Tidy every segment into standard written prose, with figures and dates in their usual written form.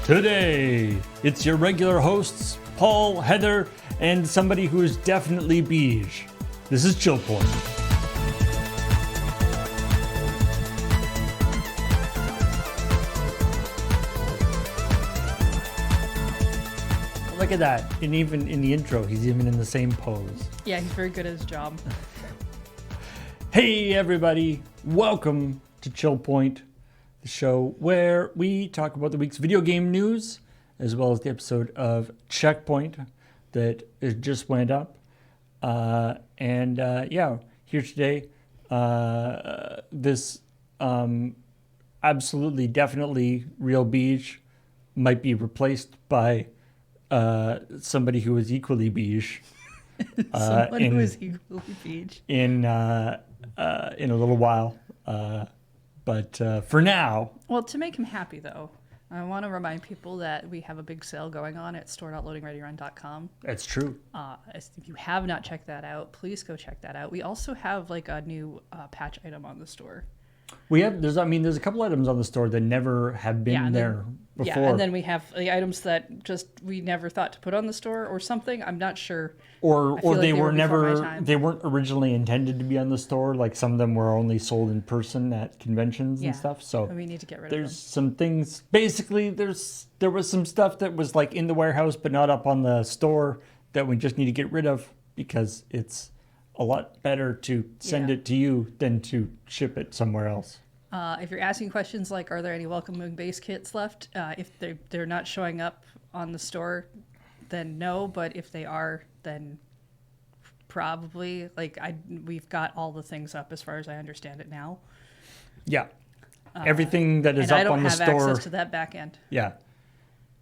Today, it's your regular hosts, Paul, Heather, and somebody who is definitely beige. This is ChillPoint. Look at that. And even in the intro, he's even in the same pose. Yeah, he's very good at his job. Hey, everybody. Welcome to ChillPoint, the show where we talk about the week's video game news, as well as the episode of Checkpoint that just went up. Here today, this absolutely, definitely real beige might be replaced by somebody who is equally beige. Someone who is equally beige. In a little while. But for now... Well, to make him happy, though, I want to remind people that we have a big sale going on at store.loadingreadyrun.com. That's true. If you have not checked that out, please go check that out. We also have like a new patch item on the store. There's a couple items on the store that never have been there before. Yeah, and then we have the items that just we never thought to put on the store or something. I'm not sure. Or they weren't originally intended to be on the store. Like some of them were only sold in person at conventions and stuff. So we need to get rid of them. There's some things. Basically, there was some stuff that was like in the warehouse but not up on the store that we just need to get rid of because it's a lot better to send it to you than to ship it somewhere else. If you're asking questions like, are there any Welcome Moon base kits left? If they're not showing up on the store, then no. But if they are, then probably. We've got all the things up as far as I understand it now. Yeah. Everything that is up on the store. And I don't have access to that back end. Yeah.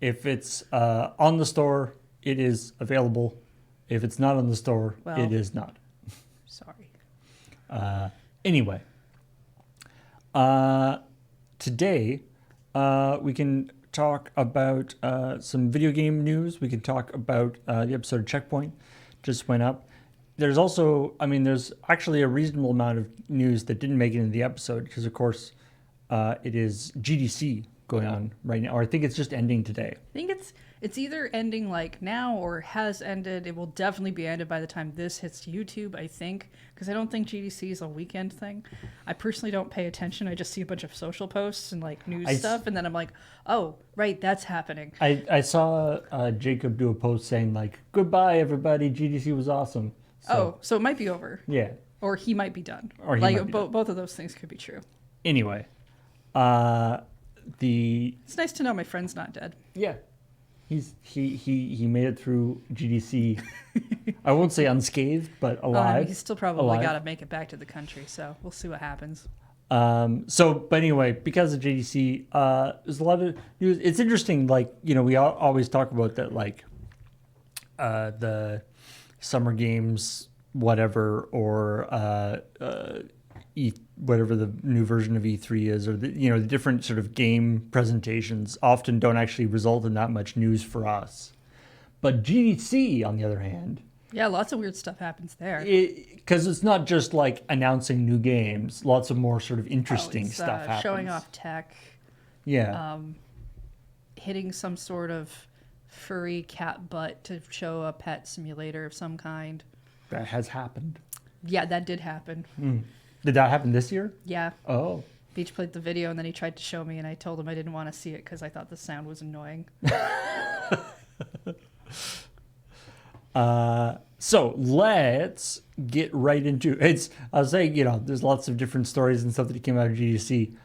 If it's on the store, it is available. If it's not on the store, it is not. Sorry. Anyway, today we can talk about some video game news. We can talk about the episode of Checkpoint just went up. There's also, there's actually a reasonable amount of news that didn't make it into the episode because, of course, it is GDC going on right now, or I think it's just ending today. I think it's either ending like now or has ended. It will definitely be ended by the time this hits YouTube, I think, because I don't think GDC is a weekend thing. I personally don't pay attention. I just see a bunch of social posts and like news stuff, and then I'm like, oh, right, that's happening. I saw Jacob do a post saying like, goodbye, everybody, GDC was awesome. So it might be over. Yeah. Or he might be done. Both of those things could be true. Anyway, it's nice to know my friend's not dead. Yeah. He made it through GDC. I won't say unscathed, but alive. He's still probably got to make it back to the country, so we'll see what happens. But anyway, because of GDC, there's a lot of news. It's interesting, we always talk about that, the Summer Games, whatever, or whatever the new version of E3 is, or the different sort of game presentations often don't actually result in that much news for us. But GDC, on the other hand, lots of weird stuff happens there. Because it's not just like announcing new games; lots of more sort of interesting stuff happens. Showing off tech. Yeah. Hitting some sort of furry cat butt to show a pet simulator of some kind. That has happened. Yeah, that did happen. Did that happen this year? Yeah. Oh. Beach played the video and then he tried to show me and I told him I didn't want to see it because I thought the sound was annoying. So let's get right into it. I was saying, there's lots of different stories and stuff that came out of GDC.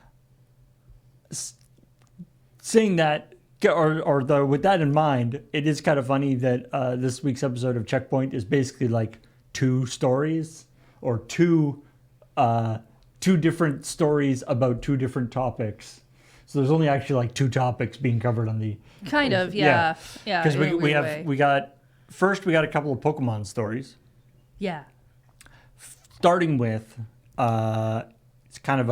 Saying that, with that in mind, it is kind of funny that this week's episode of Checkpoint is basically like two stories or two different stories about two different topics. So there's only actually like two topics being covered on the... Kind of, yeah. Yeah, because we got a couple of Pokemon stories. Yeah. Starting with, it's kind of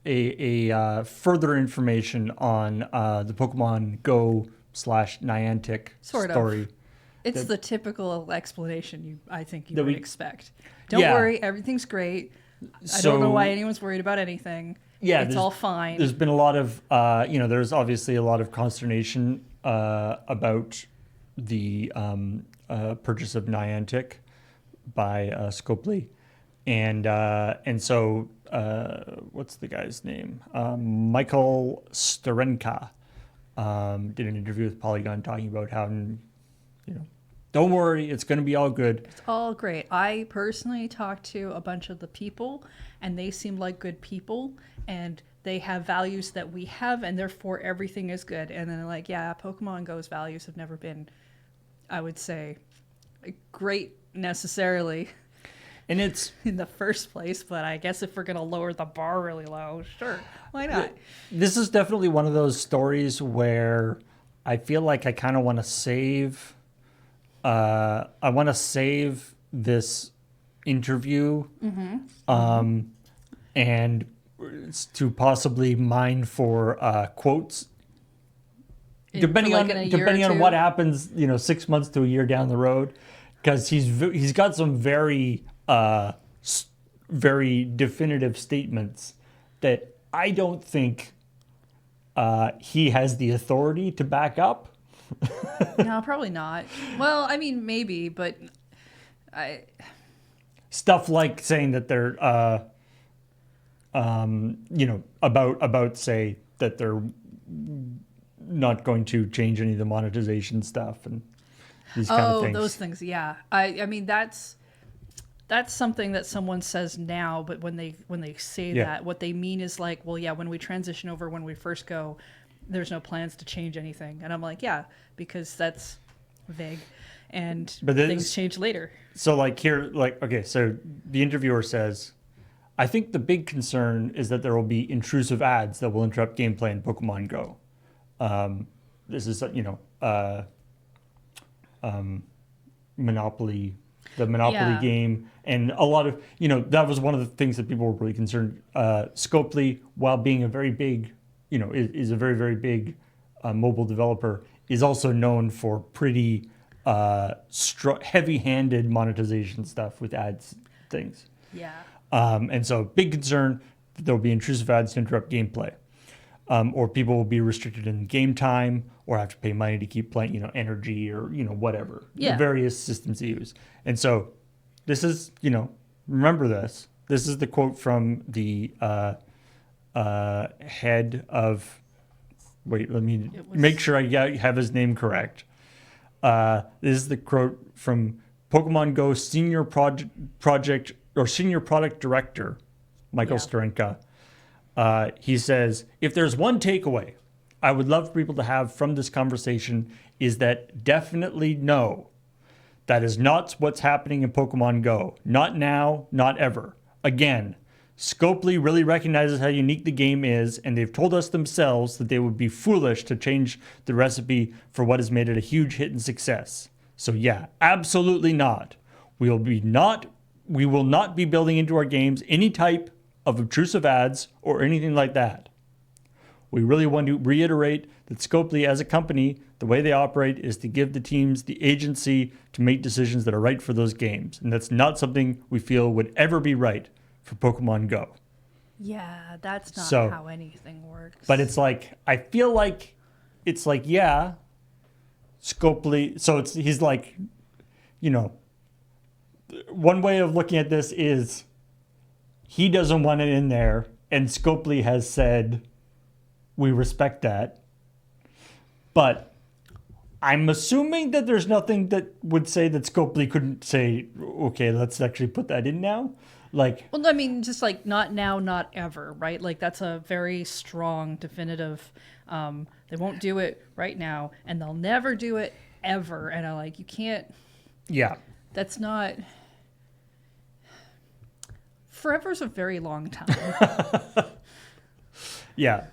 a further information on the Pokemon Go / Niantic story. It's the typical explanation I think you would expect. Don't worry, everything's great. I don't know why anyone's worried about anything. Yeah, it's all fine. There's been a lot of, there's obviously a lot of consternation about the purchase of Niantic by Scopely, and so what's the guy's name? Michael Sterenka did an interview with Polygon talking about how, don't worry, it's going to be all good. It's all great. I personally talked to a bunch of the people, and they seem like good people, and they have values that we have, and therefore everything is good. And then they're like, yeah, Pokemon Go's values have never been, I would say, great necessarily. And it's in the first place, but I guess if we're going to lower the bar really low, sure, why not? This is definitely one of those stories where I feel like I kind of want to save. I want to save this interview, and to possibly mine for quotes, depending on what happens, 6 months to a year down the road, because he's got some very definitive statements that I don't think he has the authority to back up. No, probably not. Well, I mean, maybe, but stuff like saying that they're, about say that they're not going to change any of the monetization stuff and these kind of things. Oh, those things, yeah. I mean, that's something that someone says now, but when they say that, what they mean is like, well, yeah, when we transition over, when we first go, there's no plans to change anything. And I'm like, yeah, because that's vague, and things change later. So so the interviewer says, I think the big concern is that there will be intrusive ads that will interrupt gameplay in Pokemon Go. This is, Monopoly, the Monopoly game. And a lot of, that was one of the things that people were really concerned. Scopely, while being a very big, is a very, very big mobile developer, is also known for pretty heavy-handed monetization stuff with ads things. Yeah. And so big concern that there will be intrusive ads to interrupt gameplay. Or people will be restricted in game time or have to pay money to keep playing, energy or, whatever. Yeah. The various systems they use. And so this is, remember this. This is the quote from the head of, wait, let me make sure I have his name correct. This is the quote from Pokemon Go Senior Product Director, Michael Sterenka. He says, if there's one takeaway I would love for people to have from this conversation is that definitely no, that is not what's happening in Pokemon Go. Not now, not ever. Again, Scopely really recognizes how unique the game is, and they've told us themselves that they would be foolish to change the recipe for what has made it a huge hit and success. So yeah, absolutely not. We will not be building into our games any type of obtrusive ads or anything like that. We really want to reiterate that Scopely as a company, the way they operate is to give the teams the agency to make decisions that are right for those games. And that's not something we feel would ever be right for Pokemon Go. Yeah, that's not how anything works. But it's like, I feel like it's like, yeah, Scopely. So he's like, one way of looking at this is he doesn't want it in there, and Scopely has said, we respect that. But I'm assuming that there's nothing that would say that Scopely couldn't say, okay, let's actually put that in now. Like, well, I mean, just like not now, not ever, right? Like that's a very strong, definitive. They won't do it right now, and they'll never do it ever. And I'm like, you can't. Yeah. That's not. Forever's a very long time. Yeah.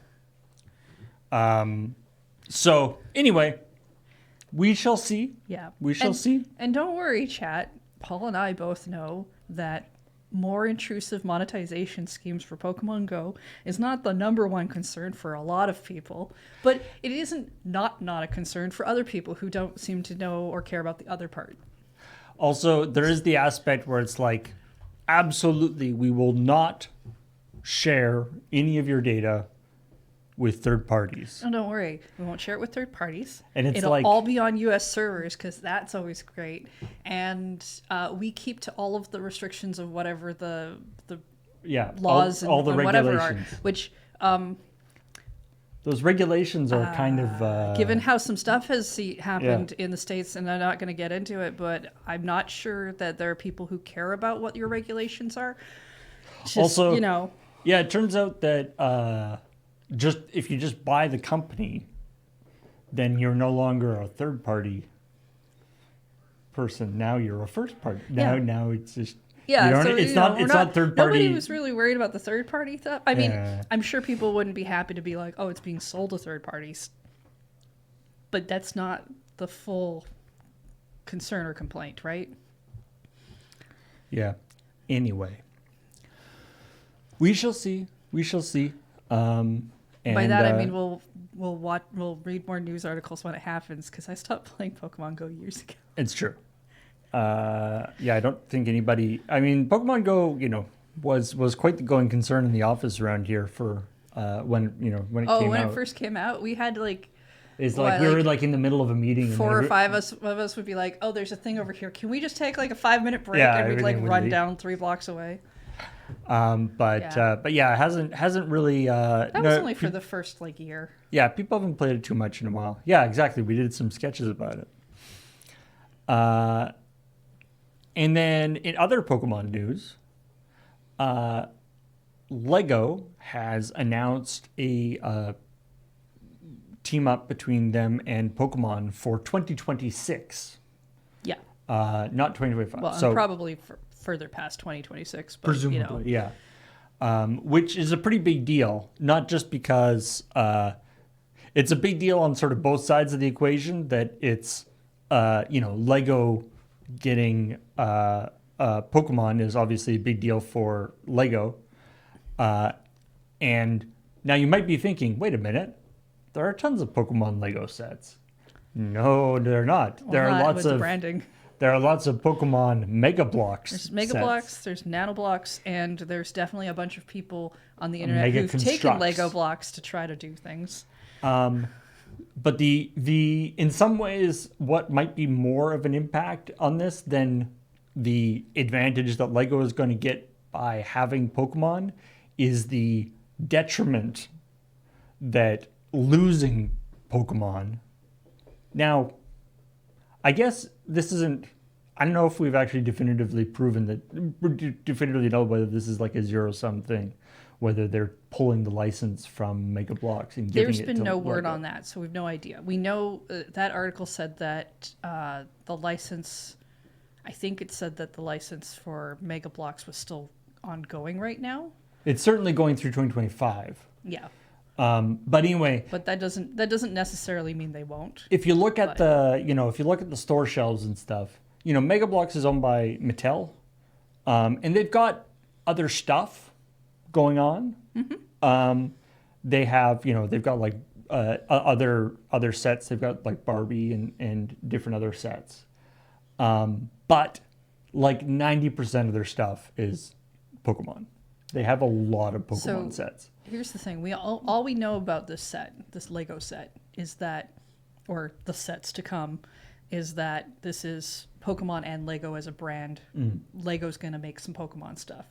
So anyway, we shall see. Yeah. We shall see. And don't worry, chat. Paul and I both know that more intrusive monetization schemes for Pokemon Go is not the number one concern for a lot of people, but it isn't not a concern for other people who don't seem to know or care about the other part. Also, there is the aspect where it's like, absolutely, we will not share any of your data with third parties. Oh, don't worry. We won't share it with third parties. And it's It'll like, all be on U.S. servers because that's always great. And we keep to all of the restrictions of whatever the yeah, laws all the and whatever are. regulations. Which, Those regulations are kind of given how some stuff has happened in the States, and I'm not going to get into it, but I'm not sure that there are people who care about what your regulations are. Just, also, you know. yeah, it turns out that just if you just buy the company, then you're no longer a third party person. Now you're a first party. Now it's just Yeah, so it's not third party. Nobody was really worried about the third party stuff. I mean, Yeah. I'm sure people wouldn't be happy to be like, "Oh, it's being sold to third parties," but that's not the full concern or complaint, right? Yeah. Anyway, we shall see. We shall see. By that I mean we'll read more news articles when it happens because I stopped playing Pokemon Go years ago. It's true. Yeah, I don't think anybody. I mean, Pokemon Go, was quite the going concern in the office around here for when it Oh, came when out. it first came out, we had It's what, like we like, were like in the middle of a meeting. And four or five of us would be like, "Oh, there's a thing over here. Can we just take like a 5-minute break?" Yeah, and we'd like everything would run leave. down 3 blocks away. But yeah, it hasn't really. That was only for the first year. Yeah, people haven't played it too much in a while. Yeah, exactly. We did some sketches about it. And then in other Pokemon news, Lego has announced a team up between them and Pokemon for 2026. Yeah. Not 2025. Well, so and probably further past 2026. But, presumably, yeah. Which is a pretty big deal, not just because it's a big deal on sort of both sides of the equation that it's, Lego getting Pokemon is obviously a big deal for Lego. And now you might be thinking, wait a minute, there are tons of Pokemon Lego sets. No, they're not. Well, there are not lots with of branding. There are lots of Pokemon Mega Blocks. There's Mega sets. Blocks, there's Nano Blocks, and there's definitely a bunch of people on the internet Mega who've taken Constructs. Lego blocks to try to do things. But the in some ways, what might be more of an impact on this than the advantage that Lego is going to get by having Pokemon is the detriment that losing Pokemon. Now, I guess this isn't. I don't know if we've actually definitively know whether this is like a zero-sum thing, whether they're pulling the license from Mega Blocks and giving There's it been to no word Lego. on that, so we've no idea. We know that article said that the license, I think it said that the license for Mega Blocks was still ongoing right now. It's certainly going through 2025. Yeah. But anyway, But that doesn't necessarily mean they won't. if you look at the store shelves and stuff, Mega Bloks is owned by Mattel, and they've got other stuff going on. Mm-hmm. They have they've got like other sets. They've got like Barbie and different other sets. But like 90% of their stuff is Pokemon. They have a lot of Pokemon sets. Here's the thing: all we know about this Lego set, is that, or the sets to come, is that this is Pokemon and Lego as a brand. Lego's gonna make some Pokemon stuff.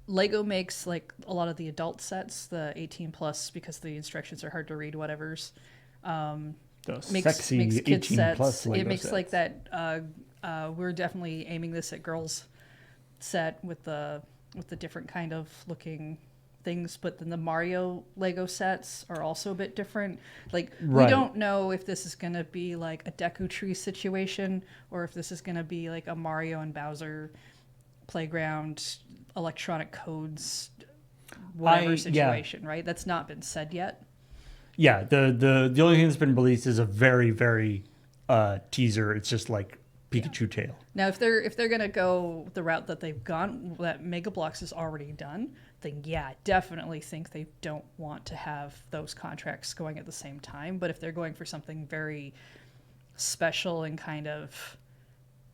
Lego makes like a lot of the adult sets, the 18 plus, because the instructions are hard to read. Whatever's makes Sexy kids 18 sets. plus Lego It makes sets. like that. We're definitely aiming this at girls set with the different kind of looking things, but then the Mario Lego sets are also a bit different. Like Right. we don't know if this is going to be like a Deku Tree situation or if this is going to be like a Mario and Bowser playground, electronic codes, whatever situation, right? That's not been said yet. Yeah, the only thing that's been released is a very, very teaser. It's just like Pikachu tail. Now, if they're gonna go the route that they've gone, that Mega Bloks is already done, then yeah, I definitely think they don't want to have those contracts going at the same time. But if they're going for something very special and kind of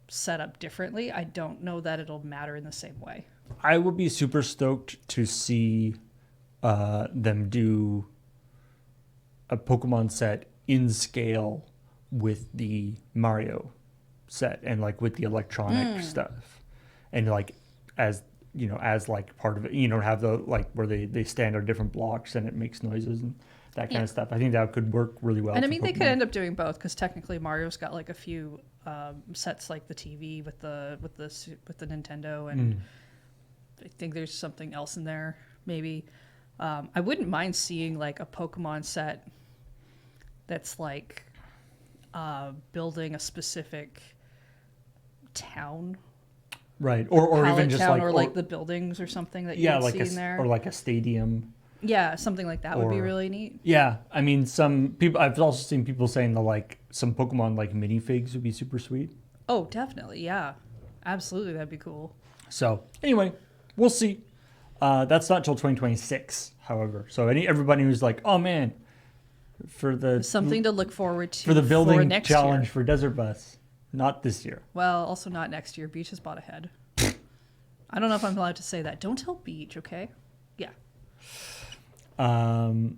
set up differently, I don't know that it'll matter in the same way. I would be super stoked to see them do a Pokemon set in scale with the Mario set and like with the electronic stuff, and like as as like part of it, have the like where they stand on different blocks and it makes noises and that kind of stuff. I think that could work really well. And I for mean, they Pokemon. could end up doing both because technically Mario's got like a few sets, like the TV with the Nintendo, and I think there's something else in there. Maybe I wouldn't mind seeing like a Pokemon set that's like building a specific town, right? Or even palette just town, like or like the buildings or something that you yeah, would like see in there, or like a stadium. yeah, something like that would be or- really neat. Yeah, I mean, some people. I've also seen people saying that like some Pokemon like minifigs would be super sweet. Oh, definitely, yeah, absolutely, that'd be cool. So anyway, we'll see. That's not till 2026, however. So everybody who's like, oh man, for the Something to look forward to for the building next challenge year. for Desert Bus, not this year. Well, also not next year. Beach has bought ahead. I don't know if I'm allowed to say that. Don't tell Beach, okay? Yeah. And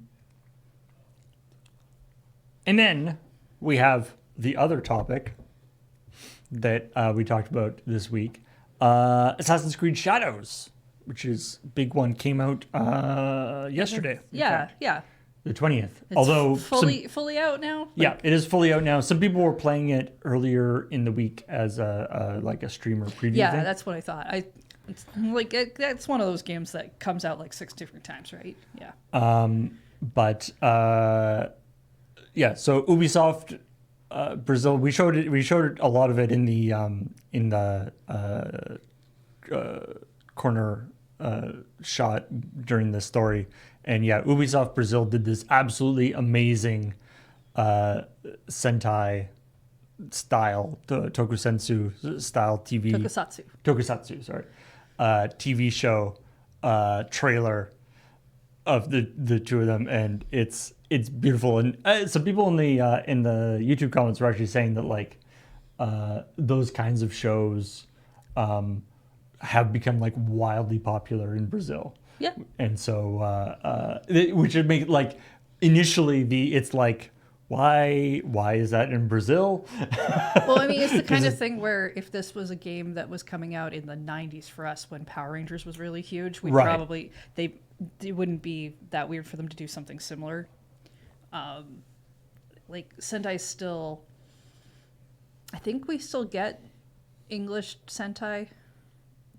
then we have the other topic that we talked about this week, Assassin's Creed Shadows, which is big one, came out yesterday. in Yeah, fact, yeah. the 20th. It's Although fully out now. yeah, it is fully out now. Some people were playing it earlier in the week as a like a streamer preview. Yeah, thing. that's what I thought. That's one of those games that comes out like 6 different times, right? Yeah. But yeah, so Ubisoft Brazil, we showed a lot of it in the corner shot during the story. And yeah, Ubisoft Brazil did this absolutely amazing Sentai style, the Tokusatsu style TV Tokusatsu. sorry, TV show trailer of the two of them, and it's beautiful. And some people in the YouTube comments were actually saying that like those kinds of shows have become like wildly popular in Brazil. Yeah. And so which would make like initially it's like why is that in Brazil? Well, I mean, it's the kind of thing where if this was a game that was coming out in the 90s for us when Power Rangers was really huge, we'd Right. probably, it wouldn't be that weird for them to do something similar. Like, Sentai still, I think we still get English Sentai,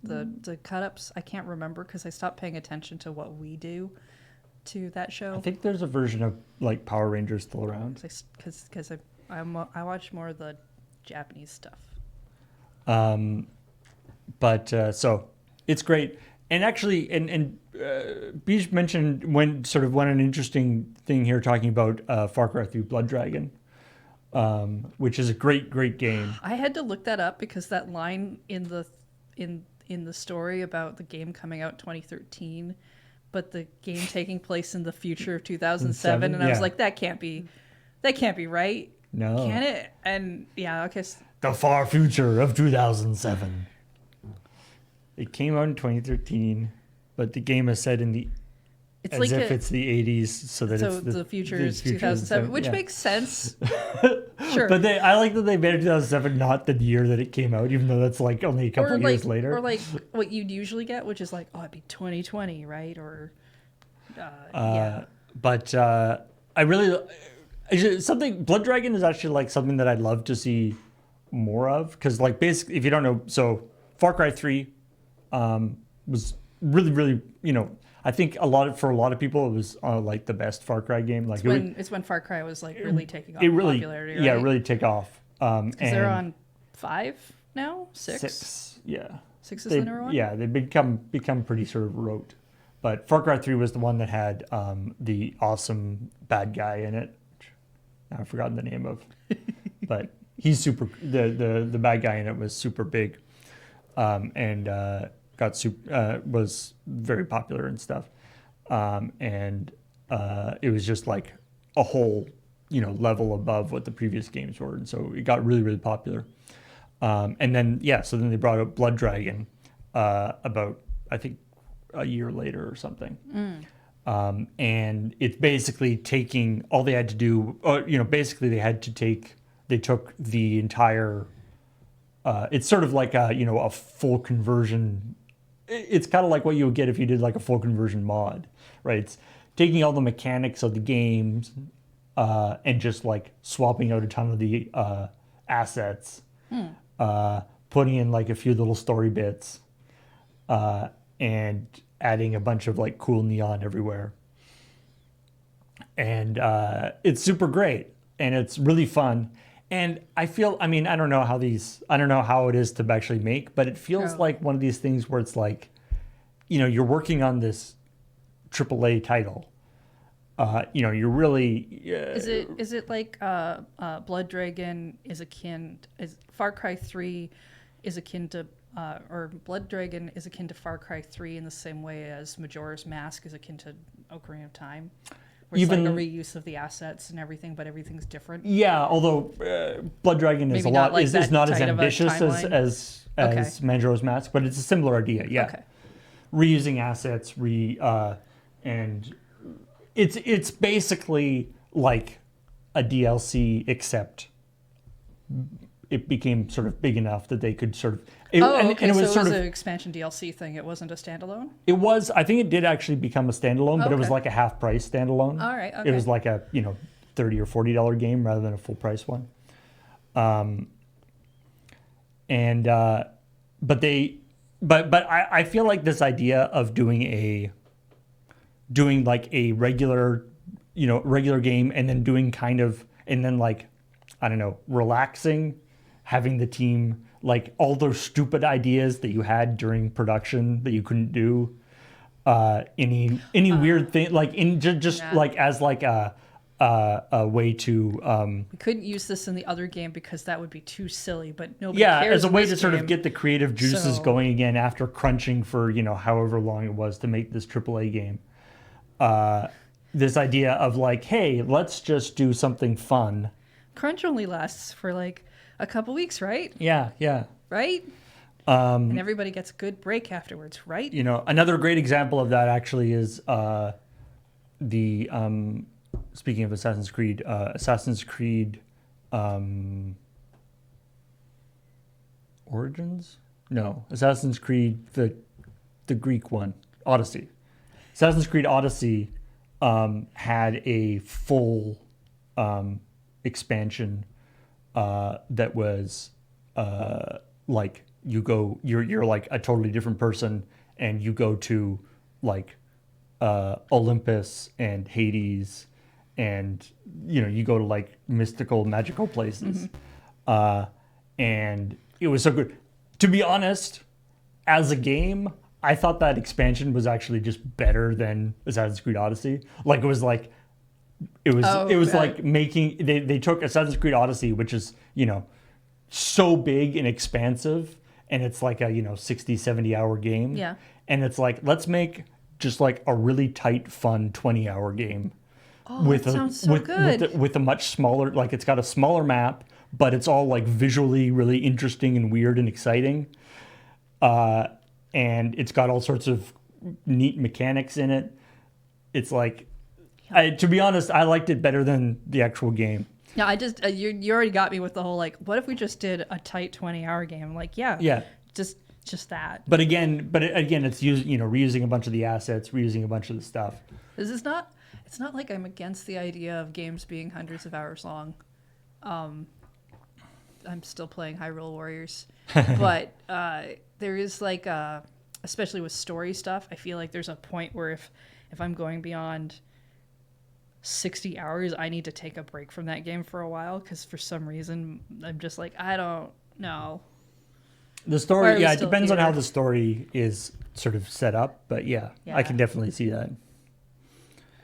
the cut-ups. I can't remember because I stopped paying attention to what we do to that show. I think there's a version of like Power Rangers still around. Because I watch more of the Japanese stuff. But so it's great. And actually, and Beach mentioned went an interesting thing here talking about Far Cry 3 Blood Dragon, which is a great game. I had to look that up because that line in the story about the game coming out 2013, but the game taking place in the future of 2007, and I was Yeah. like, that can't be right. No. Can it? And yeah, okay. The far future of 2007. It came out in 2013, but the game is set in the It's as like if it's the 80s, so that so it's the future is 2007, which yeah. makes sense. Sure. But I like that they made it 2007, not the year that it came out, even though that's like only a couple years later. Or like what you'd usually get, which is like, oh, it'd be 2020, right? Or yeah. But I really something Blood Dragon is actually like something that I'd love to see more of, because like basically, if you don't know, so Far Cry 3 was really I think for a lot of people it was like the best Far Cry game. Like It's when Far Cry was like really taking off it really popularity, right? yeah really take off. Because they're on 5 now, 6. 6, yeah. 6 is the number one. Yeah, they become pretty sort of rote. But Far Cry 3 was the one that had the awesome bad guy in it, which I've forgotten the name of. But he's super. The bad guy in it was super big, and was very popular and stuff. And it was just like a whole level above what the previous games were, and so it got really popular. And then so then they brought out Blood Dragon about I think a year later or something. And it's basically taking all they had to do. Basically they took the entire. It's sort of like a full conversion. It's kind of like what you would get if you did like a full conversion mod, right? It's taking all the mechanics of the games and just like swapping out a ton of the assets, putting in like a few little story bits, and adding a bunch of like cool neon everywhere. And it's super great and it's really fun. And I mean, I don't know how it is to actually make, but it feels like one of these things where it's like, you're working on this AAA title. You're really. Is it like Blood Dragon is Far Cry 3 is akin to or Blood Dragon is akin to Far Cry 3 in the same way as Majora's Mask is akin to Ocarina of Time? Where it's like a reuse of the assets and everything, but everything's different. Yeah, although Blood Dragon is not as ambitious as Majora's Mask, but it's a similar idea. Yeah, reusing assets, and it's basically like a DLC, except it became sort of big enough that they could sort of. It was an expansion DLC thing. It wasn't a standalone? It was. I think it did actually become a standalone, but it was like a half price standalone. All right. Okay. It was like a $30 or $40 game rather than a full price one. But I feel like this idea of doing like a regular game and then doing relaxing, having the team. Like all those stupid ideas that you had during production that you couldn't do, any weird thing, like like as like a way to. We couldn't use this in the other game because that would be too silly. But nobody as cares. a way to sort of get the creative juices going again after crunching for however long it was to make this AAA game. This idea of like, hey, let's just do something fun. Crunch only lasts for like a couple weeks, right? Yeah. Right? And everybody gets a good break afterwards, right? Another great example of that actually is the speaking of Assassin's Creed Origins? No, Assassin's Creed the Greek one, Odyssey. Assassin's Creed Odyssey had a full expansion that was like you're like a totally different person and you go to like Olympus and Hades and you go to like mystical magical places. And it was so good. To be honest, as a game, I thought that expansion was actually just better than Assassin's Creed Odyssey. Like it was like like making they took Assassin's Creed Odyssey, which is so big and expansive, and it's like a 60 70 hour game, and it's like, let's make just like a really tight fun 20-hour game with a much smaller, like it's got a smaller map, but it's all like visually really interesting and weird and exciting, and it's got all sorts of neat mechanics in it. It's like, to be honest, I liked it better than the actual game. No, I just you already got me with the whole like, what if we just did a tight 20-hour game? I'm like, just that. But again, it's reusing a bunch of the assets, reusing a bunch of the stuff. It's not like I'm against the idea of games being hundreds of hours long. I'm still playing Hyrule Warriors, but there is like especially with story stuff, I feel like there's a point where if I'm going beyond 60 hours, I need to take a break from that game for a while, because for some reason I'm just like, I don't know. The story, it depends on how the story is sort of set up, but I can definitely see that.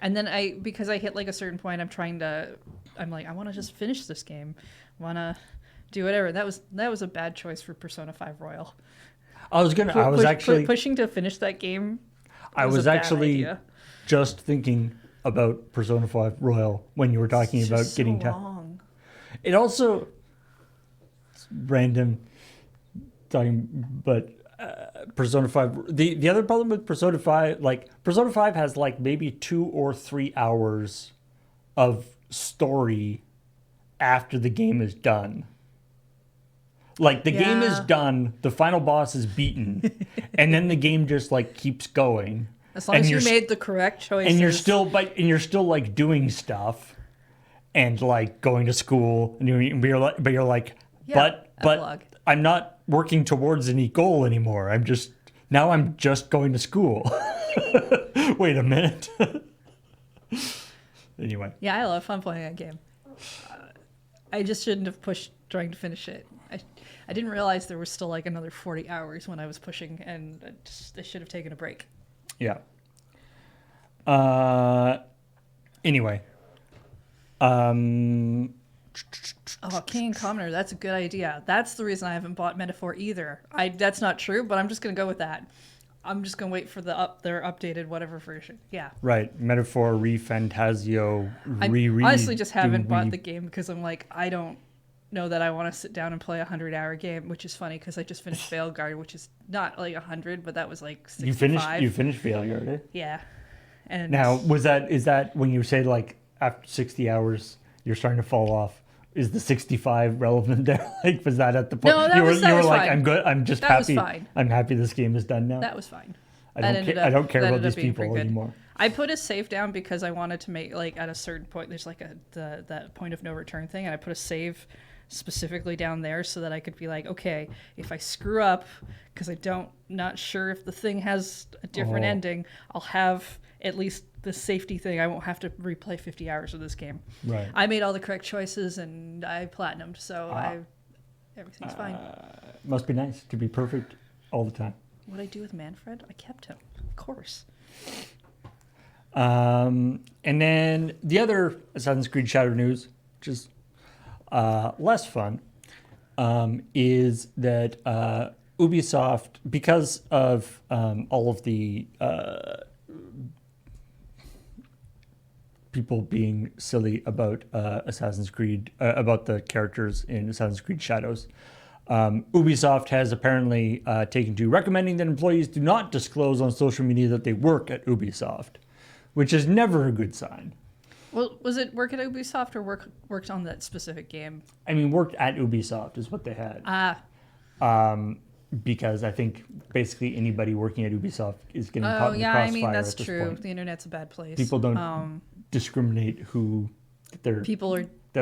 And then because I hit like a certain point, I'm like, I want to just finish this game. I want to do whatever. That was a bad choice for Persona 5 Royal. Pushing to finish that game. I was actually just thinking about Persona 5 Royal when you were talking about getting long. It also, it's random. talking, but Persona 5. The other problem with Persona 5, like Persona 5 has like maybe 2 or 3 hours of story after the game is done. Like the game is done, the final boss is beaten, and then the game just like keeps going. As long as you made the correct choices. And you're still like doing stuff and like going to school and you're like but epilogue. I'm not working towards any goal anymore. I'm just going to school. Wait a minute. Anyway. Yeah, I love fun playing that game. I just shouldn't have pushed trying to finish it. I didn't realize there was still like another 40 hours when I was pushing, and I should have taken a break. Yeah. Anyway. Oh, King and Commoner, that's a good idea. That's the reason I haven't bought Metaphor either. That's not true, but I'm just going to go with that. I'm just going to wait for their updated whatever version. Yeah. Right. Metaphor, Refantasio, I honestly just haven't bought the game because I'm like, I don't know that I want to sit down and play a 100-hour game, which is funny because I just finished Veilguard, which is not like 100, but that was like 65. You finished Veilguard, eh? Yeah. And now, is that when you say like after 60 hours you're starting to fall off? Is the 65 relevant there? Like, was that at the point No, that you were was like, fine. I'm good. I'm just that happy. Was fine. I'm happy this game is done now. That was fine. I don't care about these people anymore. I put a save down because I wanted to make like at a certain point. There's like that point of no return thing, and I put a save specifically down there so that I could be like, okay, if I screw up because not sure if the thing has a different ending, I'll have at least the safety thing. I won't have to replay 50 hours of this game. Right. I made all the correct choices and I platinumed, so everything's fine. Must be nice to be perfect all the time. What I do with Manfred? I kept him, of course. And then the other Assassin's Creed Shadow news, which is less fun, is that Ubisoft, because of all of the people being silly about Assassin's Creed, about the characters in Assassin's Creed Shadows, Ubisoft has apparently taken to recommending that employees do not disclose on social media that they work at Ubisoft, which is never a good sign. Well, was it work at Ubisoft or worked on that specific game? I mean, worked at Ubisoft is what they had. Because I think basically anybody working at Ubisoft is getting caught in the crossfire. I mean, that's at this true. point. The internet's a bad place. People don't discriminate who they're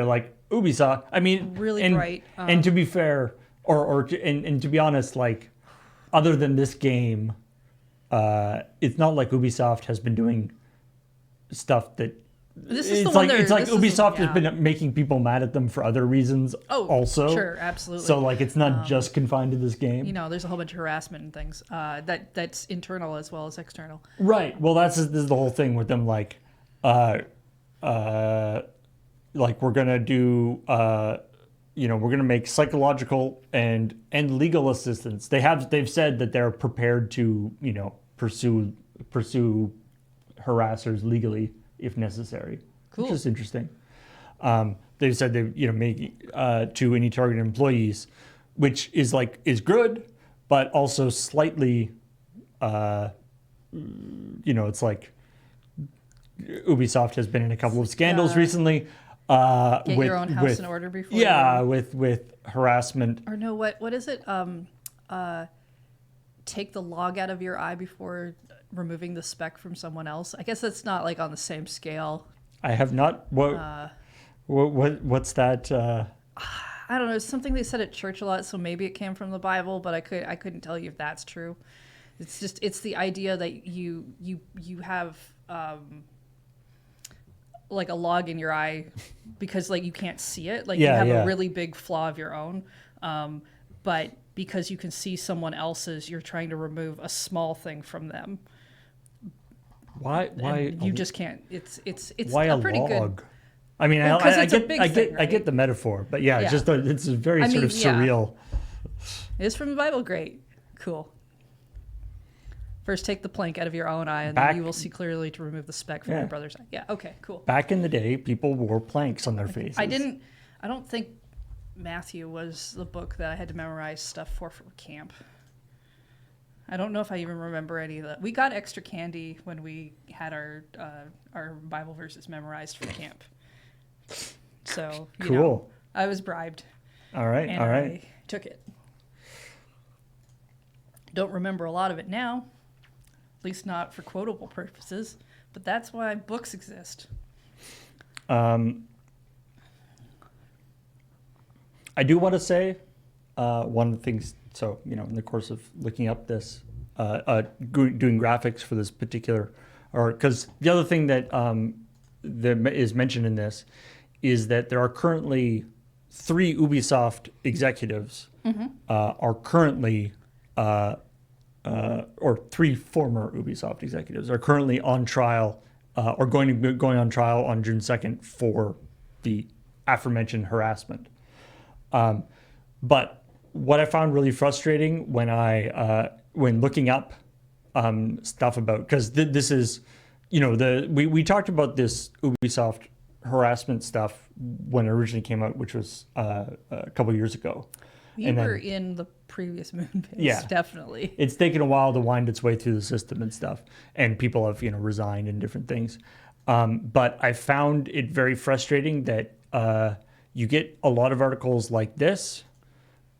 like Ubisoft. I mean, really bright. And to be fair, and to be honest, like other than this game, it's not like Ubisoft has been doing stuff that. It's like Ubisoft has been making people mad at them for other reasons. Also, sure, absolutely. So like, it's not just confined to this game. You know, there's a whole bunch of harassment and things that's internal as well as external. Right. Well, this is the whole thing with them. Like, like we're gonna do. We're gonna make psychological and legal assistance. They've said that they're prepared to pursue harassers legally if necessary, cool. Which is interesting. They've said they make to any targeted employees, which is good, but also slightly, it's like Ubisoft has been in a couple of scandals recently. Get your own house in order before. Yeah, with harassment. Or no, what is it? Take the log out of your eye before removing the speck from someone else. I guess that's not like on the same scale. I have not. What's that? I don't know. It's something they said at church a lot, so maybe it came from the Bible, but I couldn't tell you if that's true. It's the idea that you have like a log in your eye because like you can't see it, like you have a really big flaw of your own, but because you can see someone else's, you're trying to remove a small thing from them. Why you just can't. It's why a pretty log? Good. I mean, well, I get the metaphor, but it's just it's a very sort of surreal. It's from the Bible. Great, cool. First, take the plank out of your own eye, and then you will see clearly to remove the speck from your brother's eye. Yeah, okay, cool. Back in the day, people wore planks on their faces. I don't think Matthew was the book that I had to memorize stuff for camp. I don't know if I even remember any of that. We got extra candy when we had our Bible verses memorized for camp. So, you Cool. know, I was bribed. All right. And All right. I took it. Don't remember a lot of it now, at least not for quotable purposes, but that's why books exist. I do want to say one of the things, so, you know, in the course of looking up this, doing graphics for this particular, or because the other thing that that is mentioned in this is that there are currently 3 Ubisoft executives are currently, or 3 former Ubisoft executives are currently on trial, or going to be going on trial on June 2nd for the aforementioned harassment. But what I found really frustrating when when looking up stuff about, because this is, you know, we talked about this Ubisoft harassment stuff when it originally came out, which was a couple of years ago. We were in the previous moon base, Yeah. definitely. It's taken a while to wind its way through the system and stuff, and people have, you know, resigned and different things. But I found it very frustrating that you get a lot of articles like this.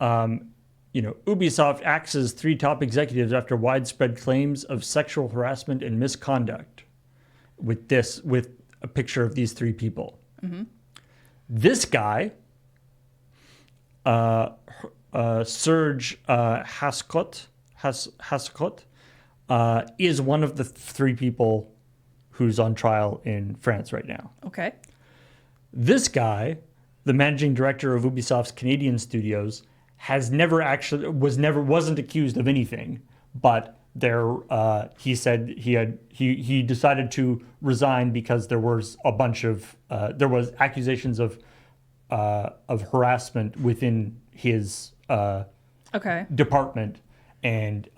You know, Ubisoft axes 3 top executives after widespread claims of sexual harassment and misconduct. With a picture of these 3 people. This guy, Serge Hascot, is one of the 3 people who's on trial in France right now. Okay. This guy, the managing director of Ubisoft's Canadian studios, wasn't accused of anything, but he said he decided to resign because there was a bunch of accusations of harassment within his department, and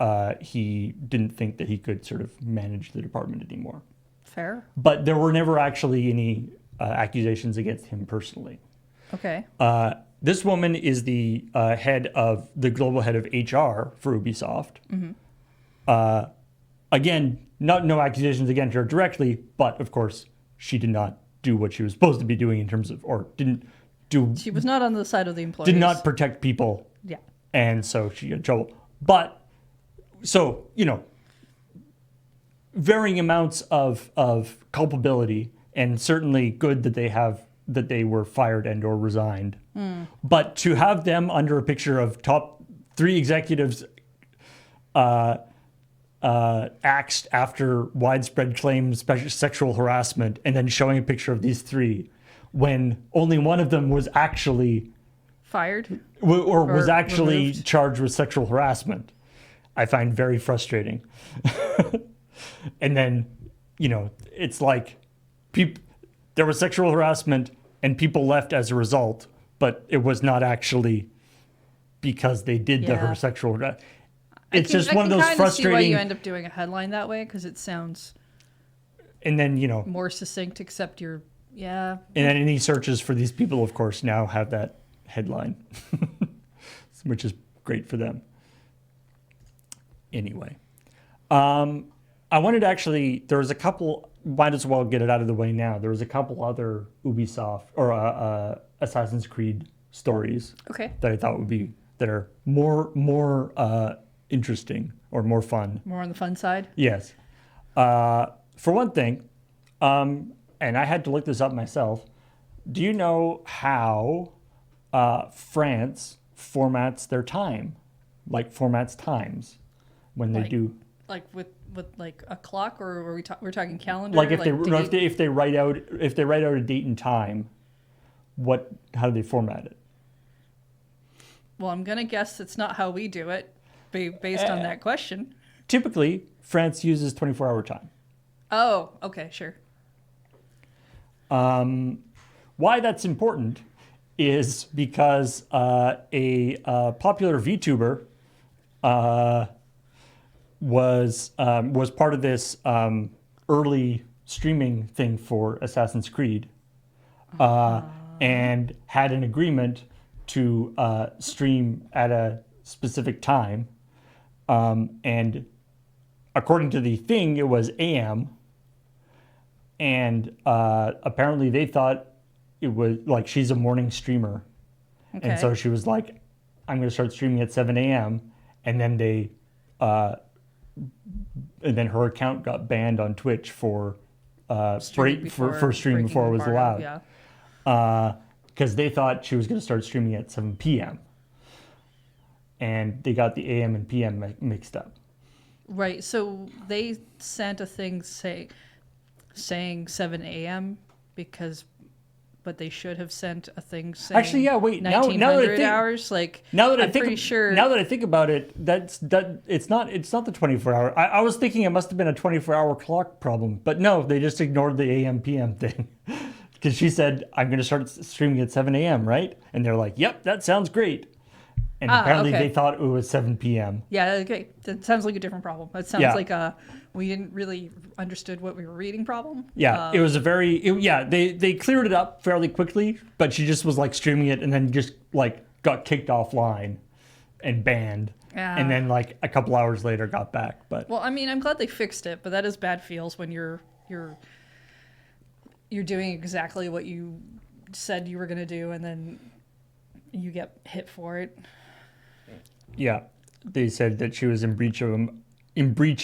he didn't think that he could sort of manage the department anymore. Fair. But there were never actually any accusations against him personally. Okay. This woman is the global head of HR for Ubisoft. Again, no accusations against her directly, but of course she did not do what she was supposed to be doing in terms of, or didn't do. She was not on the side of the employees. Did not protect people. Yeah. And so she got in trouble. But, so, you know, varying amounts of culpability, and certainly good that they were fired and or resigned. But to have them under a picture of top 3 executives axed after widespread claims of sexual harassment, and then showing a picture of these 3 when only one of them was actually fired or was actually removed. charged with sexual harassment, I find very frustrating. And then, you know, it's like there was sexual harassment and people left as a result, but it was not actually because they did Yeah. sexual harassment. It's just one of those I can frustrating. see why you end up doing a headline that way, because it sounds And then, you know, more succinct, except you're, yeah. and then any searches for these people, of course, now have that headline, which is great for them. Anyway, I wanted to actually, there was a couple, might as well get it out of the way now. There was a couple other Ubisoft or Assassin's Creed stories Okay. that I thought that are more interesting or more fun. More on the fun side. Yes. For one thing, and I had to look this up myself, do you know how France formats their time? Like formats times when they do. Like with like a clock, or are we're talking calendar? Like if they write out a date and time, how do they format it? Well, I'm gonna guess it's not how we do it, based on that question. Typically, France uses 24-hour time. Oh, okay, sure. Why that's important is because a popular VTuber was part of this early streaming thing for Assassin's Creed, and had an agreement to stream at a specific time, and according to the thing, it was AM, and apparently they thought it was like she's a morning streamer, Okay. and so she was like, "I'm going to start streaming at 7 a.m." And then and then her account got banned on Twitch for streaming before it was allowed. Yeah. Because they thought she was going to start streaming at 7 p.m. and they got the AM and PM mixed up. Right. So they sent a thing saying 7 a.m. but they should have sent a thing saying Actually, yeah. Wait. Now that I 1900 think, hours. Like, now that I'm pretty sure. Now that I think about it, it's not the 24-hour. I was thinking it must have been a 24-hour clock problem, but no, they just ignored the AM PM thing. Because she said, "I'm going to start streaming at 7 a.m." Right? And they're like, "Yep, that sounds great." And apparently okay. they thought it was 7 p.m. Yeah. Okay. That sounds like a different problem. That sounds Yeah. like we didn't really understood what we were reading problem. Yeah, it was a they cleared it up fairly quickly, but she just was like streaming it and then just like got kicked offline and banned. Yeah. And then like a couple hours later got back. But Well, I mean, I'm glad they fixed it, but that is bad feels when you're doing exactly what you said you were going to do and then you get hit for it. yeah, they said that she was in breach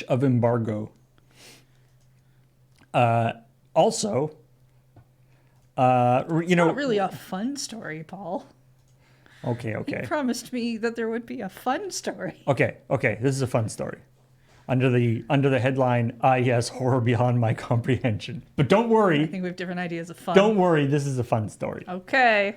of embargo. Also, It's not really a fun story, Paul. Okay. You promised me that there would be a fun story. Okay. This is a fun story. Under the headline, yes, horror beyond my comprehension. But don't I worry. think we have different ideas of fun. Don't worry. This is a fun story. Okay.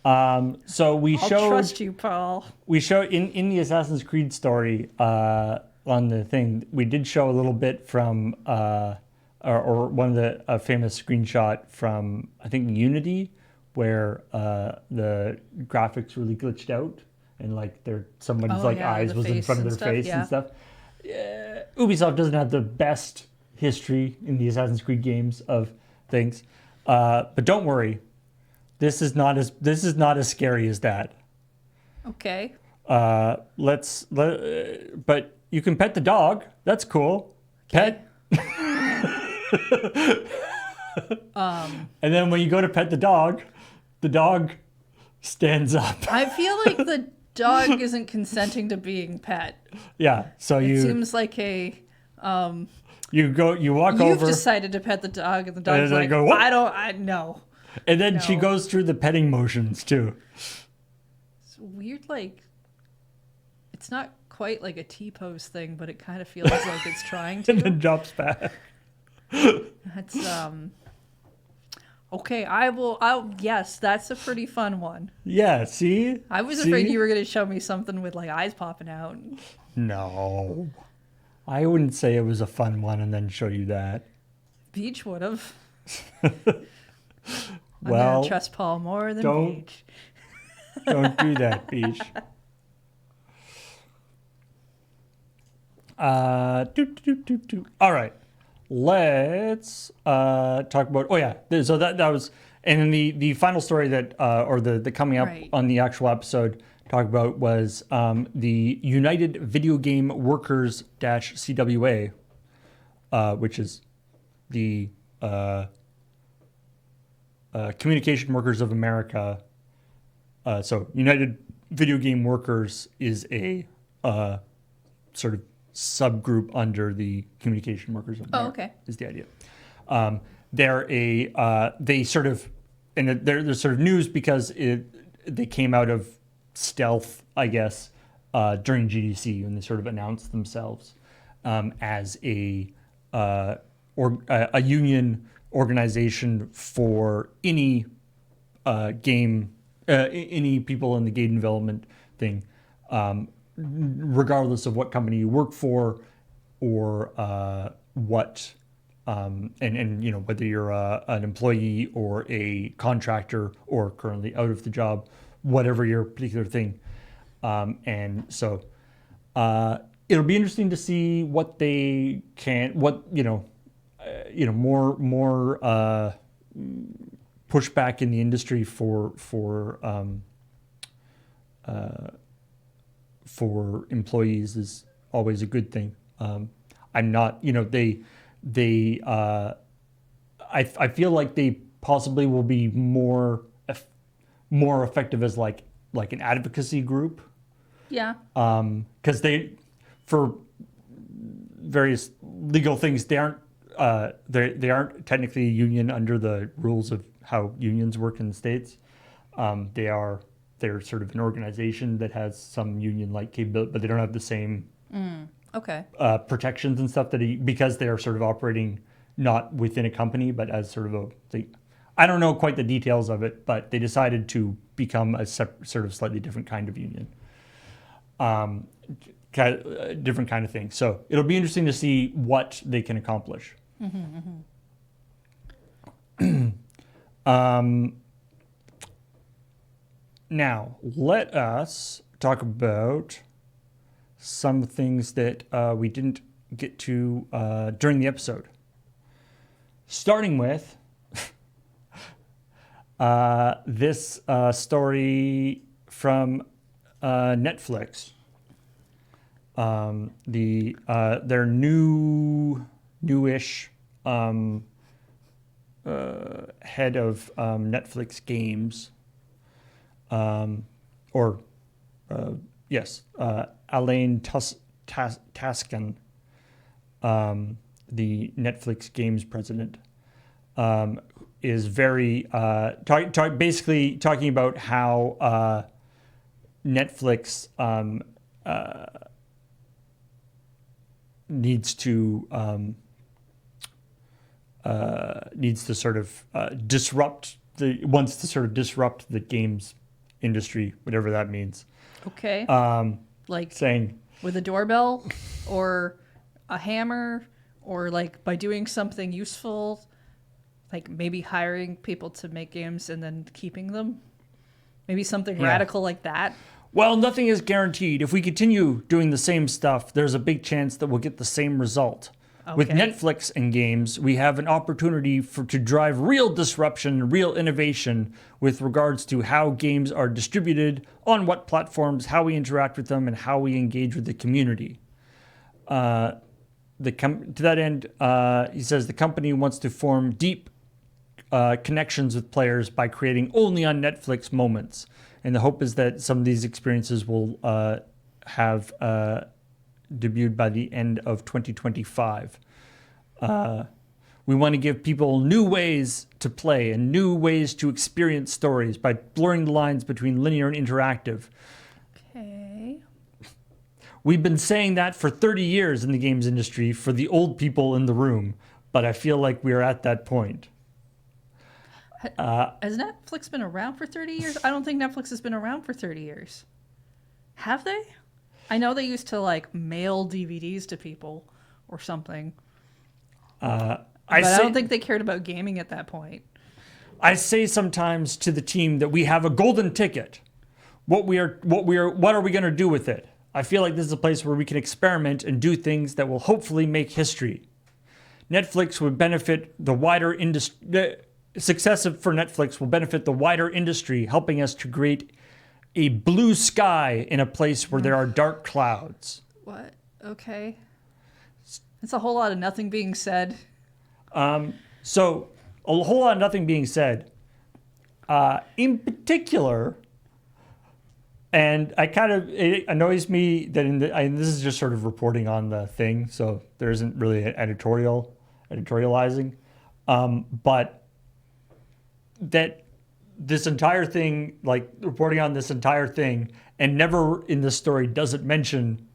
So I'll trust you, Paul. we show in the Assassin's Creed story on the thing. We did show a little bit from or one of the famous screenshot from I think Unity, where the graphics really glitched out and like somebody's eyes the was in face front of and their stuff, face yeah. and stuff. Ubisoft doesn't have the best history in the Assassin's Creed games of things, but don't worry, this is not as scary as that. Okay. But you can pet the dog. That's cool. Pet. And then when you go to pet the dog stands up. I feel like the dog isn't consenting to being pet. Yeah. So It you seems like you walk you've over. decided to pet the dog, and the dog's then like, go, "Whoop." I no. And then she No. goes through the petting motions too. It's weird, like it's not quite like a T-pose thing, but it kind of feels like it's trying And to. then drops back. That's okay. Yes, that's a pretty fun one. Yeah, see? I was See? afraid you were going to show me something with like eyes popping out. No. I wouldn't say it was a fun one and then show you that. Beach would have. I'm Well, gonna trust Paul more than don't- Beach. don't do that, Beach. All right. Let's talk about. Oh yeah. So that was, and then the final story that or the coming up Right. on the actual episode talk about was the United Video Game Workers CWA, which is the Communication Workers of America. So United Video Game Workers is a sort of subgroup under the Communication Workers of America. okay. Is the idea. They sort of, and they're sort of news because they came out of stealth, I guess, during GDC when they sort of announced themselves as a union organization for any game, any people in the game development thing, regardless of what company you work for or what, and you know, whether you're an employee or a contractor or currently out of the job, whatever your particular thing. And so it'll be interesting to see what they can, more pushback in the industry for for employees is always a good thing. I'm not, I feel like they possibly will be more effective as like an advocacy group. Yeah. Because for various legal things, they aren't technically a union under the rules of how unions work in the States. They're sort of an organization that has some union-like capability, but they don't have the same Okay. protections and stuff because they are sort of operating not within a company, but as sort of I don't know quite the details of it, but they decided to become a sort of slightly different kind of union. Different kind of thing. So it'll be interesting to see what they can accomplish. Now, let us talk about some things that we didn't get to during the episode. Starting with this story from Netflix. Their newish head of Netflix games, Alain Tascan, the Netflix games president, is very basically talking about how Netflix needs to sort of disrupt the games industry, whatever that means. Okay. Like saying with a doorbell or a hammer, or like by doing something useful, like maybe hiring people to make games and then keeping them. Maybe something radical like that. Well, nothing is guaranteed. If we continue doing the same stuff, there's a big chance that we'll get the same result. Okay. With Netflix and games, we have an opportunity to drive real disruption, real innovation with regards to how games are distributed, on what platforms, how we interact with them, and how we engage with the community. To that end, he says the company wants to form deep connections with players by creating only on Netflix moments. And the hope is that some of these experiences will have debuted by the end of 2025. We want to give people new ways to play and new ways to experience stories by blurring the lines between linear and interactive. Okay. We've been saying that for 30 years in the games industry for the old people in the room, but I feel like we are at that point. Has Netflix been around for 30 years? I don't think Netflix has been around for 30 years. Have they? I know they used to like mail DVDs to people or something. I don't think they cared about gaming at that point. I say sometimes to the team that we have a golden ticket. What are we going to do with it? I feel like this is a place where we can experiment and do things that will hopefully make history. Netflix would benefit the wider industry. Success for Netflix will benefit the wider industry, helping us to create a blue sky in a place where there are dark clouds. What? Okay. It's a whole lot of nothing being said. So a whole lot of nothing being said. In particular, and it annoys me that this is just sort of reporting on the thing, so there isn't really an editorializing, but that this entire thing, like reporting on this entire thing, and never in the story does it mention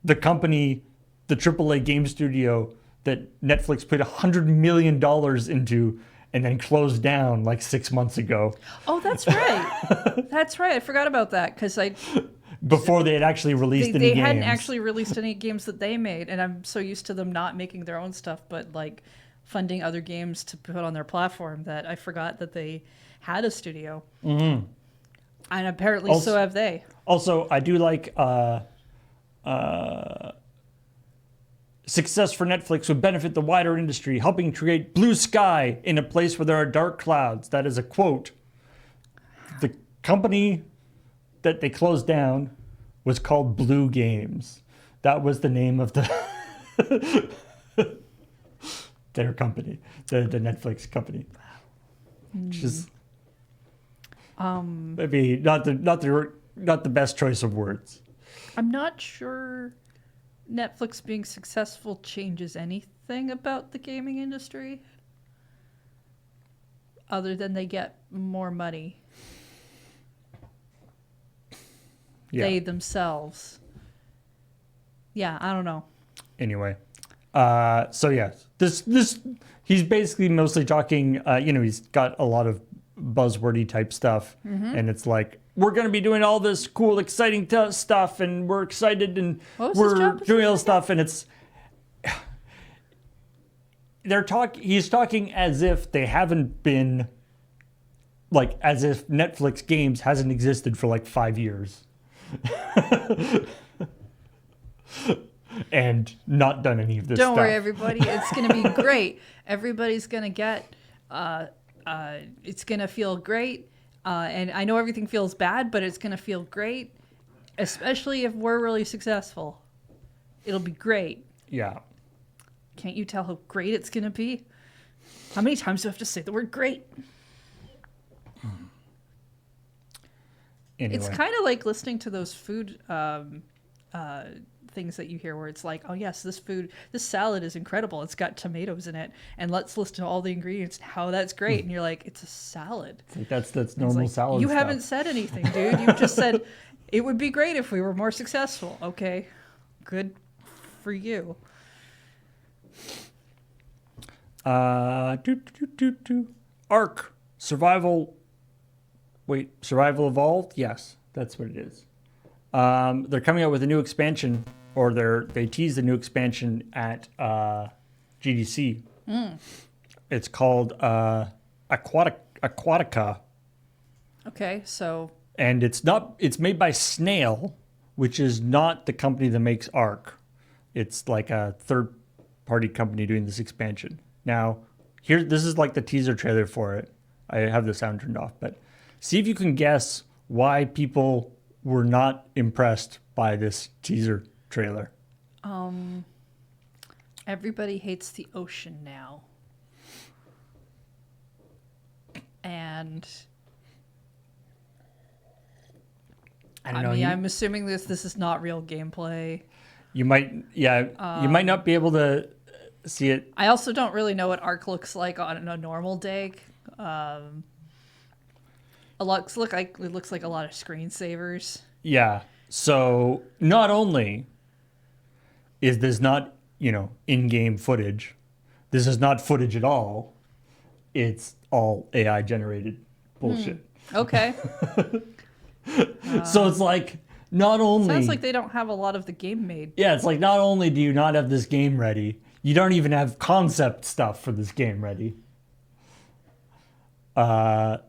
the company, the AAA game studio that Netflix put $100 million into and then closed down like 6 months ago. Oh, that's right. That's right. I forgot about that because before they had actually released any games. They hadn't actually released any games that they made, and I'm so used to them not making their own stuff, but like funding other games to put on their platform that I forgot that they had a studio. Mm-hmm. And apparently so have they. Also, I do like success for Netflix would benefit the wider industry, helping create blue sky in a place where there are dark clouds. That is a quote. The company that they closed down was called Blue Games. That was the name of their company, the Netflix company. Which is maybe not the best choice of words. I'm not sure Netflix being successful changes anything about the gaming industry other than they get more money. Yeah. They themselves. Yeah, I don't know. Anyway, so yeah, this he's basically mostly talking. He's got a lot of buzzwordy type stuff, and it's like we're going to be doing all this cool, exciting stuff, and we're excited, and What was his we're job doing all position this stuff, and it's He's talking as if they haven't been, like, as if Netflix games hasn't existed for like 5 years. And not done any of this Don't stuff. worry, everybody. It's going to be great. Everybody's going to get, it's going to feel great. And I know everything feels bad, but it's going to feel great, especially if we're really successful. It'll be great. Yeah. Can't you tell how great it's going to be? How many times do I have to say the word great? Anyway. It's kind of like listening to those food things that you hear where it's like, oh yes, this salad is incredible. It's got tomatoes in it, and let's list to all the ingredients and how that's great. And you're like, it's a salad. It's like that's normal like, salad you stuff. haven't said anything, dude. You just said it would be great if we were more successful. Okay, good for you. Ark Survival. Wait, Survival Evolved? Yes, that's what it is. They're coming out with a new expansion, or they teased a new expansion at GDC. It's called Aquatica, Okay, so and it's made by Snail, which is not the company that makes Ark. It's like a third-party company doing this expansion. Now, this is like the teaser trailer for it. I have the sound turned off, but see if you can guess why people were not impressed by this teaser trailer. everybody hates the ocean now. And I don't know. I'm assuming this is not real gameplay. You might not be able to see it. I also don't really know what Ark looks like on a normal day. It looks like a lot of screensavers. Yeah. So not only is this not, in-game footage, this is not footage at all. It's all AI generated bullshit. Okay. So it's like not only Sounds like they don't have a lot of the game made. yeah, it's like not only do you not have this game ready, you don't even have concept stuff for this game ready. The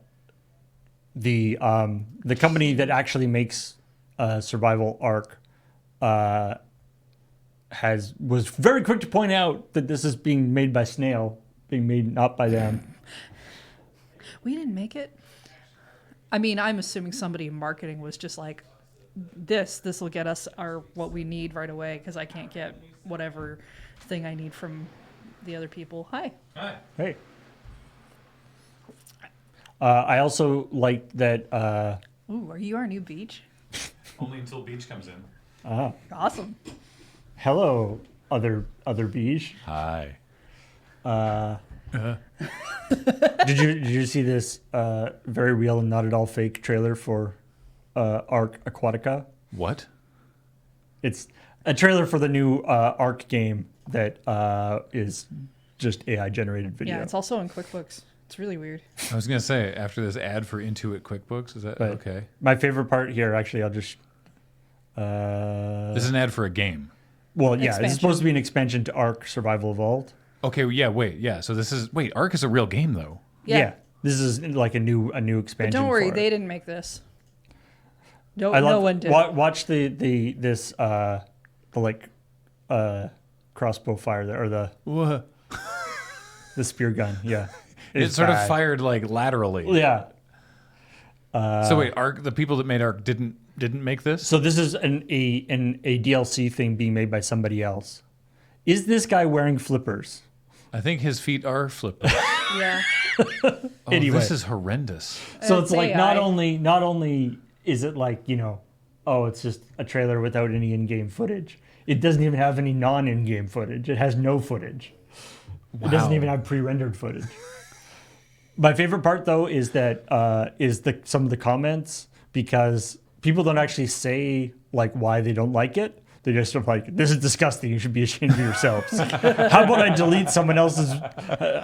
company that actually makes Survival Ark was very quick to point out that this is being made by Snail, being made not by them. We didn't make it. I mean, I'm assuming somebody in marketing was just like, this will get us what we need right away, because I can't get whatever thing I need from the other people. Hi. Hey. I also like that. Ooh, are you our new beach? Only until Beach comes in. Awesome. Hello, other beige. Hi. Did you see this very real and not at all fake trailer for Ark Aquatica? What? It's a trailer for the new Ark game that is just AI generated video. Yeah, it's also in QuickBooks. It's really weird. I was going to say, after this ad for Intuit QuickBooks, is that But okay? My favorite part here, actually, I'll just. This is an ad for a game. Well, yeah, Expansion. it's supposed to be an expansion to Ark Survival Evolved. Okay, yeah, wait, yeah. So Ark is a real game, though. Yeah. This is like a new expansion. But don't worry, for they it. didn't make this. No, I love, no one did. Watch the crossbow fire there, or the spear gun. Yeah, It It's sort of bad. fired like laterally. Yeah. So wait, Ark, the people that made Ark didn't make this? So this is a DLC thing being made by somebody else. Is this guy wearing flippers? I think his feet are flipping. Yeah. Oh, Anyway. this is horrendous. So It's it's like not AI. only is it like, oh, it's just a trailer without any in-game footage. It doesn't even have any non-in-game footage. It has no footage. It doesn't Wow. even have pre-rendered footage. My favorite part though is that some of the comments, because people don't actually say like why they don't like it. They're just sort of like, this is disgusting. You should be ashamed of yourselves. How about I delete someone else's?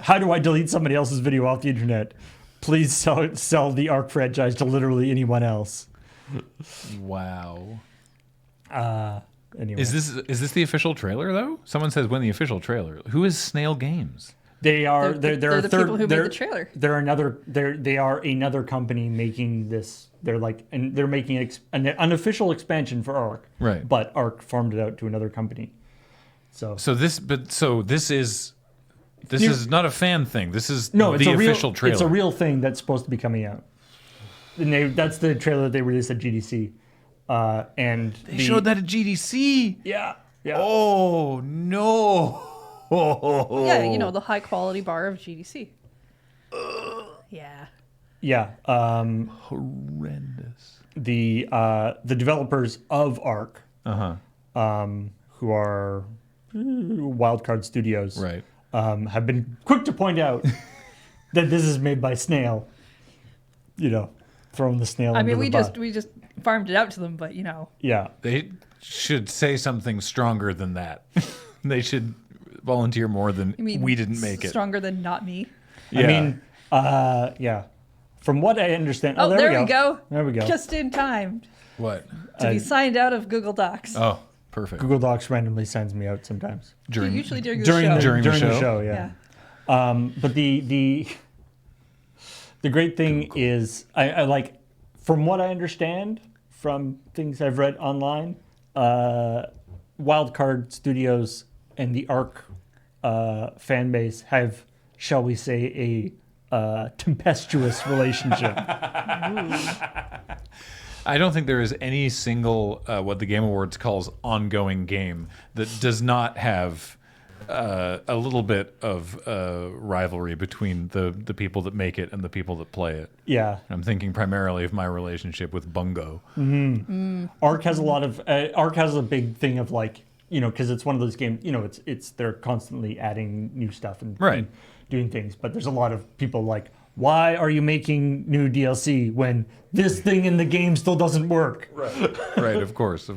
How do I delete somebody else's video off the internet? Please sell the Ark franchise to literally anyone else. Wow. Anyway, Is this the official trailer though? Someone says when the official trailer. Who is Snail Games? they are They're they're the third, people who made the trailer. They are another company making this. They're making an unofficial expansion for Ark. Right. But Ark farmed it out to another company. So This is not a fan thing. This is no, it's the a real, official trailer. It's a real thing that's supposed to be coming out. And that's the trailer that they released at GDC. And They showed that at GDC. Yeah. Oh no. Yeah, the high quality bar of GDC. Yeah. Yeah. Horrendous. The developers of Ark, who are Wildcard Studios, Right. have been quick to point out that this is made by Snail. Throwing the snail. I under mean, the we just farmed it out to them, but Yeah. They should say something stronger than that. They should volunteer more than I mean, we didn't make it. stronger than not me. Yeah. I mean, yeah. From what I understand. Oh, there we go. There we go. Just in time What? to be signed out of Google Docs. Oh, perfect. Google Docs randomly sends me out sometimes. Usually during the During show. the, During the during the show? show, yeah. But the great thing is, I like, from what I understand from things I've read online, Wildcard Studios and the Ark fan base have, shall we say, a tempestuous relationship. I don't think there is any single what the Game Awards calls ongoing game that does not have a little bit of rivalry between the people that make it and the people that play it. Yeah. I'm thinking primarily of my relationship with Bungo. Ark has a lot of Ark has a big thing of like, because it's one of those games, it's they're constantly adding new stuff and, Right. and doing things, but there's a lot of people like, why are you making new DLC when this thing in the game still doesn't work? Right, of course.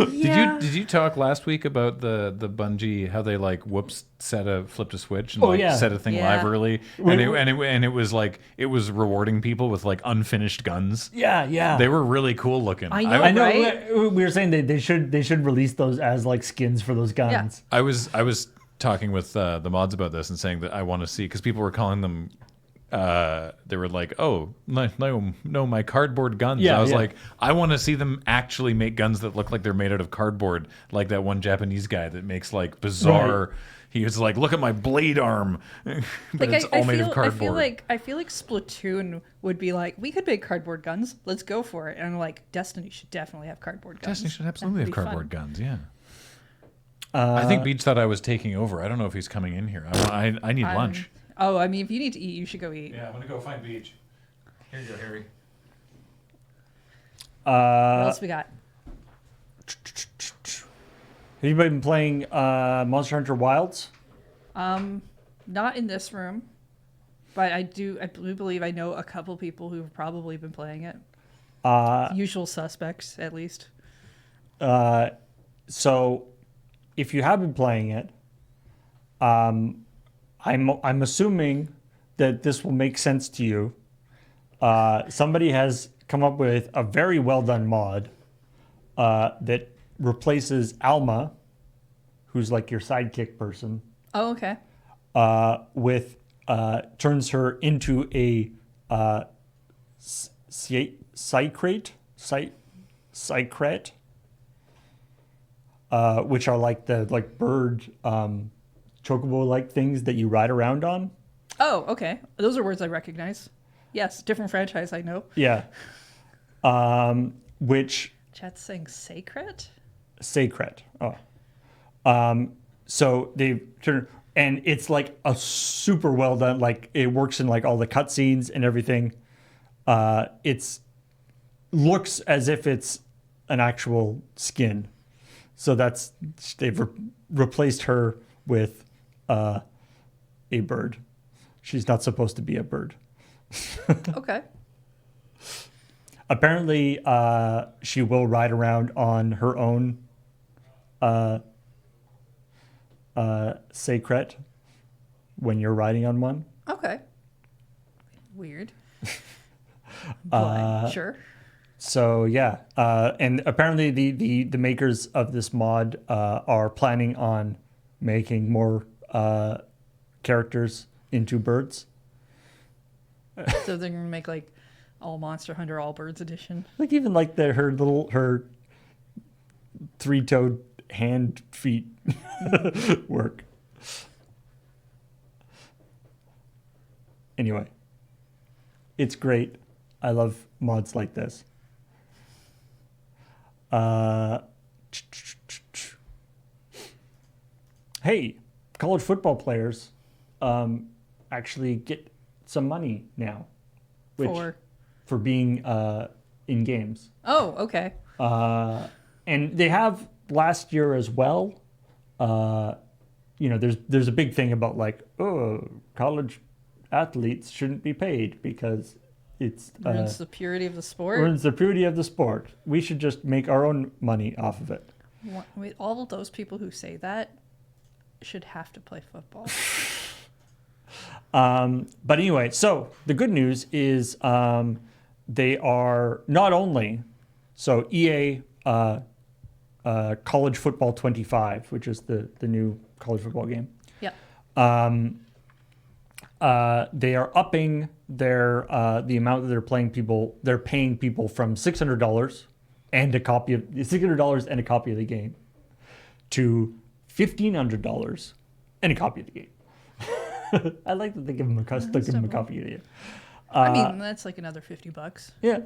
Yeah. Did you talk last week about the Bungie, how they like flipped a switch and set a thing Yeah. live early, and it was like it was rewarding people with like unfinished guns. Yeah. They were really cool looking. I know. I know. Right? We were saying they should release those as like skins for those guns. I was talking with the mods about this and saying that I want to see, because people were calling them. They were like, "Oh, no, my cardboard guns." Yeah, I was yeah. like, "I want to see them actually make guns that look like they're made out of cardboard, like that one Japanese guy that makes like bizarre." Right. He was like, "Look at my blade arm," but it's all made of cardboard. I feel like Splatoon would be like, we could make cardboard guns. Let's go for it. And I'm like, Destiny should definitely have cardboard guns. Destiny should absolutely have That'd be cardboard fun. guns. Yeah. I think Beach thought I was taking over. I don't know if he's coming in here. I need lunch. Oh, I mean, if you need to eat, you should go eat. Yeah, I'm gonna go find Beach. Here you go, Harry. What else we got? Have you been playing Monster Hunter Wilds? Not in this room, but I do believe I know a couple people who've probably been playing it. Usual suspects, at least. So, if you have been playing it, I'm assuming that this will make sense to you. Somebody has come up with a very well done mod that replaces Alma, who's like your sidekick person, Oh, okay. with turns her into a psycrate, which are like the bird chocobo like things that you ride around on. Oh, okay. Those are words I recognize. Yes, different franchise, I know. Yeah. Which Chat's saying Sacred? Sacred. Oh. So they've turned, and it's like a super well done. Like it works in like all the cutscenes and everything. It's looks as if it's an actual skin. So they've replaced her with a bird. She's not supposed to be a bird. Okay. Apparently, she will ride around on her own Sacred when you're riding on one. Okay. Weird. But sure. So yeah, and apparently the makers of this mod are planning on making more characters into birds. So they're gonna make like all Monster Hunter All Birds edition. Like even like her three-toed hand feet work. Anyway, it's great. I love mods like this. Hey, college football players actually get some money now, for being in games. Oh, okay. And they have last year as well. There's a big thing about like, oh, college athletes shouldn't be paid because it's Ruins the purity of the sport. ruins the purity of the sport. We should just make our own money off of it. Wait, all of those people who say that should have to play football. But anyway, so the good news is they are not only so EA College Football 25, which is the new college football game. Yeah. They are upping their the amount that they're paying people from $600 and $600 and a copy of the game to $1,500 and a copy of the game. I like that they give them a copy of the game. I mean, that's like another $50. Yeah,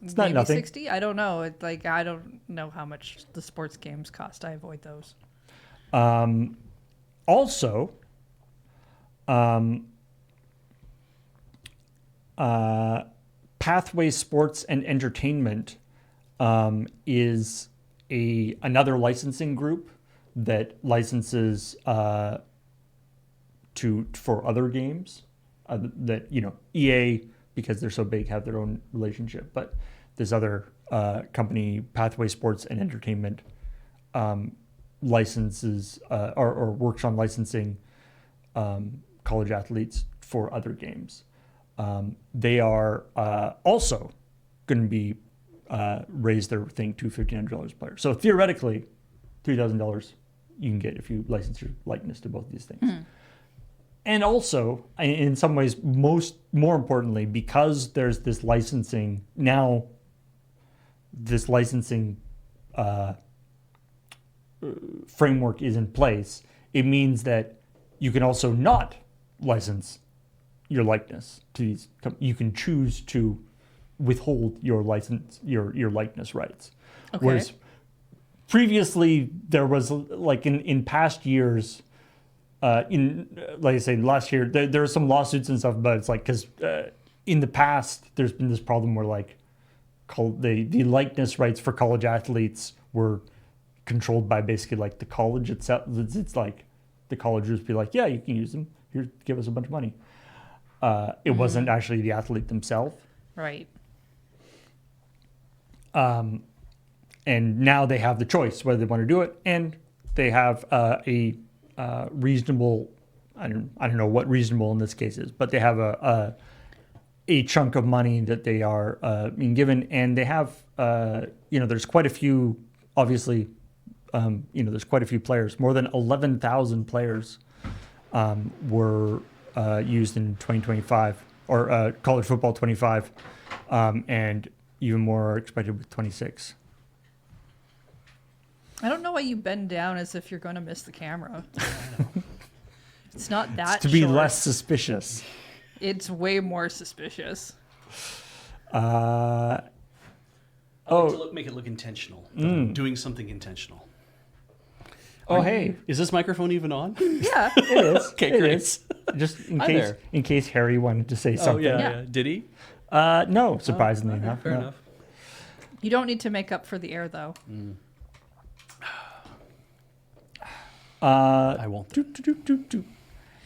it's not Maybe nothing. 60. I don't know. I don't know how much the sports games cost. I avoid those. Also, Pathway Sports and Entertainment is another licensing group that licenses for other games that EA, because they're so big, have their own relationship, but this other company, Pathway Sports and Entertainment, licenses or works on licensing college athletes for other games. They are also going to be raise their thing to $1,500 a player. So theoretically, $3,000 you can get if you license your likeness to both of these things. Mm. And also, in some ways, more importantly, because there's this licensing now, this licensing framework is in place, it means that you can also not license your likeness to these. You can choose to withhold your likeness rights. Okay. Whereas previously there was, like in past years, like I say, last year there were some lawsuits and stuff, but it's like because in the past there's been this problem where like the likeness rights for college athletes were controlled by basically like the college itself. It's like the college would be like, yeah, you can use them. Here, give us a bunch of money. It wasn't actually the athlete themselves. Right. And now they have the choice whether they want to do it, and they have a reasonable. I don't know what reasonable in this case is, but they have a chunk of money that they are being given, and they have there's quite a few. Obviously, there's quite a few players. More than 11,000 players were used in 2025 or college football 25, and even more are expected with 26. I don't know why you bend down as if you're going to miss the camera. It's not that It's to be short. less suspicious. It's way more suspicious. Uh, I like to make it look intentional. that I'm doing something intentional. oh, hey, Is this microphone even on? Yeah. it is. Okay, It great. is. Just in Hi case, there. in case Harry wanted to say Oh something. Yeah. Did he? No, surprisingly enough. Fair no. enough. You don't need to make up for the air, though. I won't.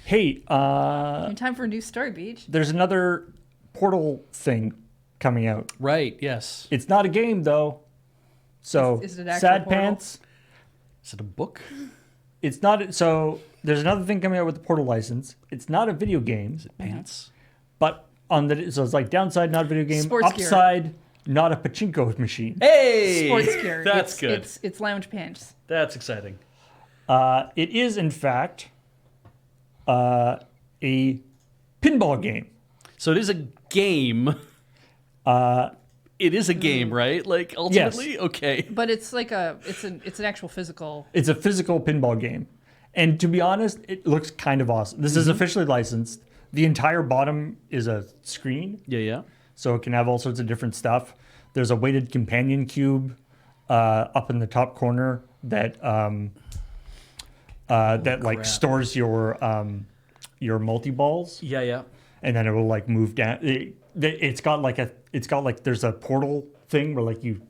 Hey, In time for a new story, Beach. there's another Portal thing coming out. Right. Yes. It's not a game though. So Is it an actual sad Portal? pants. Is it a book? It's not. So there's another thing coming out with the Portal license. It's not a video game, Is it pants? but on the so it's like downside, not a video game. Sports gear. Upside, not a pachinko machine. Hey, Sports gear. That's It's- good. It's lounge pants. That's exciting. It is in fact a pinball game. So it is a game. It is a game, right? Like ultimately, okay. But it's like it's an actual physical. It's a physical pinball game. And to be honest, it looks kind of awesome. This is officially licensed. The entire bottom is a screen, Yeah. so it can have all sorts of different stuff. There's a weighted companion cube up in the top corner that like crap. stores your multi balls, Yeah. and then it will like move down. It's got like there's a portal thing where like you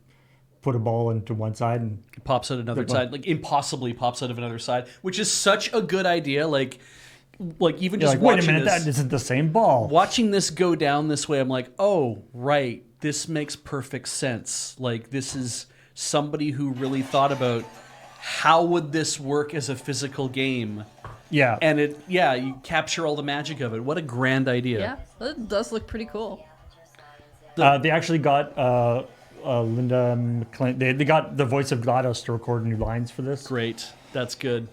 put a ball into one side and It pops out another Good side, like impossibly pops out of another side, which is such a good idea. Like even you're just like, wait a watching minute, this, that isn't the same ball. watching this go down this way, I'm like, oh right, this makes perfect sense. Like this is somebody who really thought about how would this work as a physical game, Yeah, and you capture all the magic of it. What a grand idea. Yeah, it does look pretty cool. they actually got Linda McClain. They got the voice of GLaDOS to record new lines for this. Great, that's good.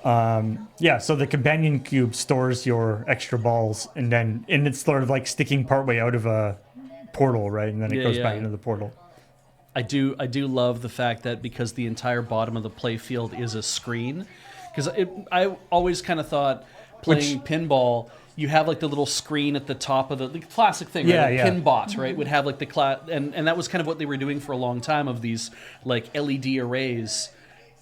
Yeah, so the companion cube stores your extra balls, and it's sort of like sticking partway out of a portal, right? And then it Yeah, goes yeah. back into the portal. I do love the fact that because the entire bottom of the play field is a screen, because I always kind of thought playing pinball, you have like the little screen at the top of the classic thing, Yeah, right? yeah. Pinbot, right? Would have like and that was kind of what they were doing for a long time, of these like LED arrays.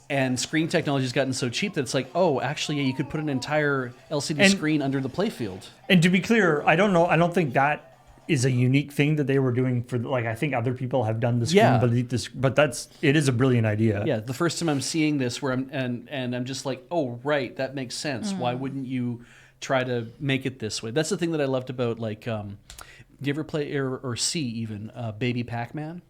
And screen technology has gotten so cheap that it's like, oh, actually, yeah, you could put an entire LCD And- screen under the playfield. And to be clear, I don't think that is a unique thing that they were doing for, like, I think other people have done the screen Yeah. beneath this, but it is a brilliant idea. Yeah, the first time I'm seeing this, where I'm just like, oh, right, that makes sense. Why wouldn't you try to make it this way? That's the thing that I loved about, like, do you ever play or see even Baby Pac-Man?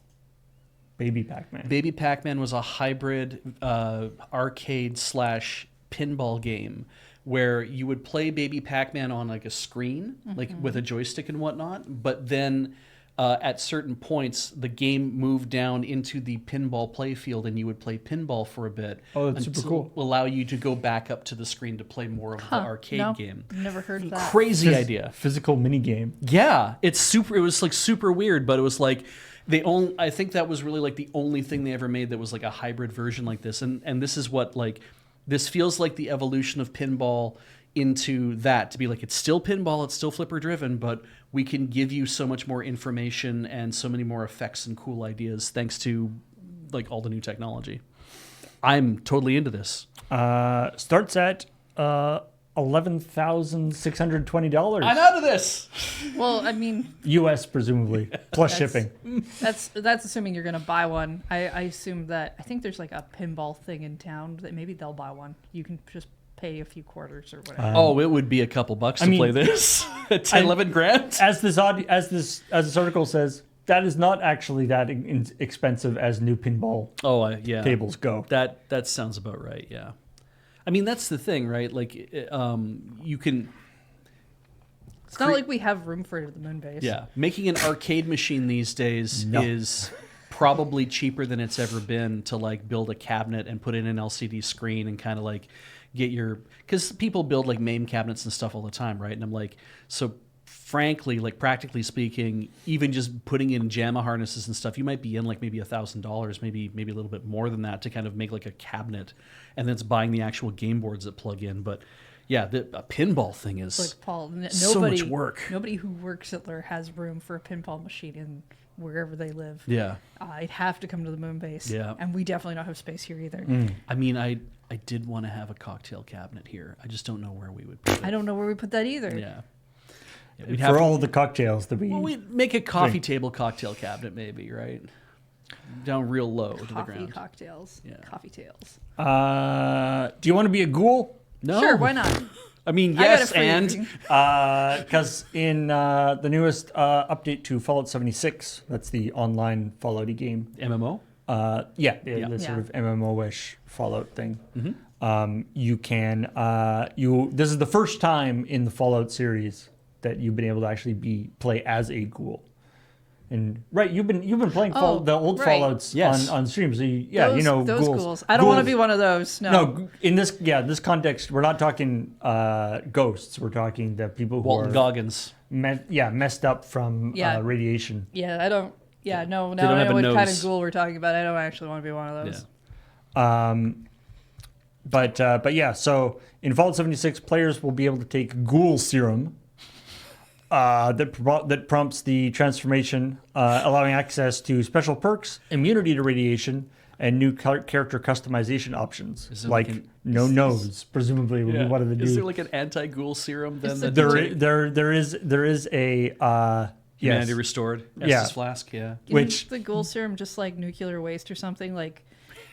Baby Pac-Man. Baby Pac-Man was a hybrid arcade / pinball game where you would play Baby Pac-Man on like a screen, like with a joystick and whatnot. But then at certain points, the game moved down into the pinball playfield, and you would play pinball for a bit. Oh, that's super until cool. it allow you to go back up to the screen to play more of the arcade no, game. Never heard of that. Crazy idea. Physical mini game. Yeah, it was like super weird, but it was like I think that was really like the only thing they ever made that was like a hybrid version like this. And this is what, like, this feels like the evolution of pinball into that, to be like, it's still pinball, it's still flipper driven, but we can give you so much more information and so many more effects and cool ideas thanks to like all the new technology. I'm totally into this. Starts at $11,620 I'm out of this. Well, I mean, US, presumably, plus shipping. that's assuming you're gonna buy one. I assume that I think there's like a pinball thing in town that maybe they'll buy one. You can just pay a few quarters or whatever. Oh, it would be a couple bucks to mean, play this. 10, 11 grand. As this article says, that is not actually that expensive as new pinball Oh, yeah. tables go. That sounds about right. Yeah, I mean that's the thing, right? Like, you can, It's not like we have room for it at the moon base. yeah, making an arcade machine these days is probably cheaper than it's ever been to like build a cabinet and put in an LCD screen and kind of like get because people build like MAME cabinets and stuff all the time, right? And I'm like, so frankly, like practically speaking, even just putting in JAMA harnesses and stuff, you might be in like maybe $1,000, maybe a little bit more than that to kind of make like a cabinet, and then it's buying the actual game boards that plug in. But Yeah, a pinball thing is Like Paul, so much work. Nobody who works at there has room for a pinball machine in wherever they live. Yeah. I'd have to come to the moon base. Yeah. And we definitely don't have space here either. I mean, I did want to have a cocktail cabinet here. I just don't know where we would put it. I don't know where we put that either. Yeah. For all the cocktails that Well, we'd make a coffee table cocktail cabinet, maybe, right? Down real low to the Coffee ground. cocktails. Yeah. Coffee tails. Do you want to be a ghoul? No. Sure, why not? I mean, I got yes, a free and ring. Because in the newest update to Fallout 76, that's the online Fallout game. MMO. The sort of MMO-ish Fallout thing. You can this is the first time in the Fallout series that you've been able to actually play as a ghoul. And you've been playing the old right. Fallouts Yes. on stream, so Those ghouls. I don't want to be one of those. No. No, in this context, we're not talking ghosts. We're talking the people who Walton are Goggins. messed up from radiation. Yeah, I don't. Yeah, no. don't Now I have know a what kind of nose. ghoul we're talking about. I don't actually want to be one of those. But yeah, so in Fallout 76, players will be able to take ghoul serum that prompts the transformation, allowing access to special perks, immunity to radiation, and new character customization options, Is there like no nose, presumably would be one of the new. Is there like an anti-ghoul serum then? Is that There is a Humanity yes. Restored. Yeah. Estus Flask, yeah. Which- Isn't the ghoul serum just like nuclear waste or something? Like,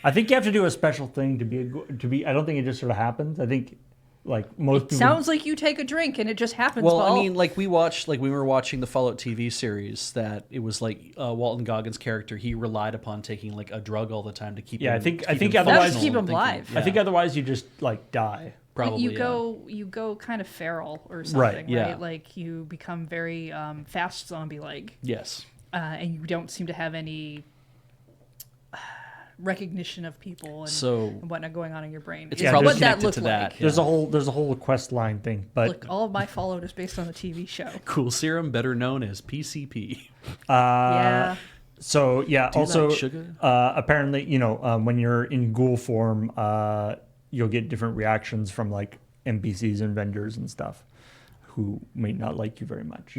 I think you have to do a special thing to be. I don't think it just sort of happens. I think like most people. sounds like you take a drink and it just happens. Well, I Paul. mean, like we were watching the Fallout TV series, that it was like Walton Goggins' character. He relied upon taking like a drug all the time to keep. Yeah, him, I think keep him otherwise- functional Keep him and thinking. alive. I think Yeah. otherwise you just like die. Probably you yeah. go kind of feral or something, right? yeah. Like you become very fast zombie-like, Yes. and you don't seem to have any recognition of people and, So- and whatnot going on in your brain. It's Is probably what that connected looked to like. that. There's a whole quest line thing, but Look, all of my Fallout is based on the TV show. Cool serum, better known as PCP. Yeah. so yeah. you Also, like sugar? apparently, when you're in ghoul form, you'll get different reactions from like NPCs and vendors and stuff, who may not like you very much.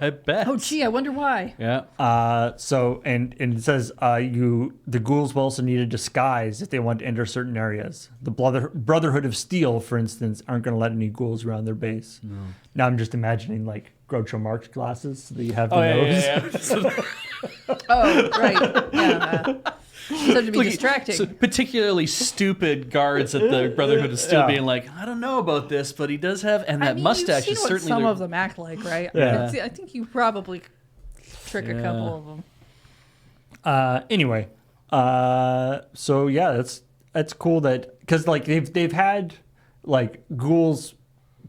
I bet. Oh, gee, I wonder why. Yeah. So and it says the ghouls will also need a disguise if they want to enter certain areas. The Brotherhood of Steel, for instance, aren't going to let any ghouls around their base. No. Now I'm just imagining like Groucho Marx glasses so that you have the nose. Oh, right. Yeah. So to be distracting. So particularly stupid guards at the Brotherhood of Steel being like, I don't know about this, but he does have, and that I mean, mustache you've is seen what certainly some their- of them act like, right? Yeah. I think you probably trick a couple of them. Anyway, so yeah, that's cool that because like they've had like ghouls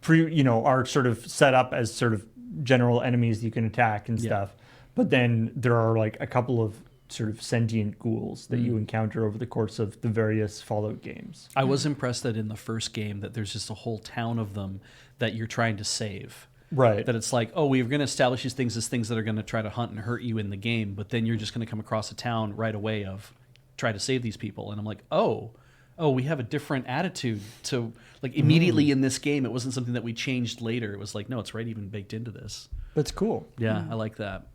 are sort of set up as sort of general enemies you can attack and stuff, but then there are like a couple of sort of sentient ghouls that you encounter over the course of the various Fallout games. I was impressed that in the first game that there's just a whole town of them that you're trying to save. Right. That it's like, oh, we're going to establish these things as things that are going to try to hunt and hurt you in the game, but then you're just going to come across a town right away of try to save these people. And I'm like, oh, we have a different attitude to, like, immediately in this game. It wasn't something that we changed later. It was like, no, it's right even baked into this. That's cool. Yeah, I like that.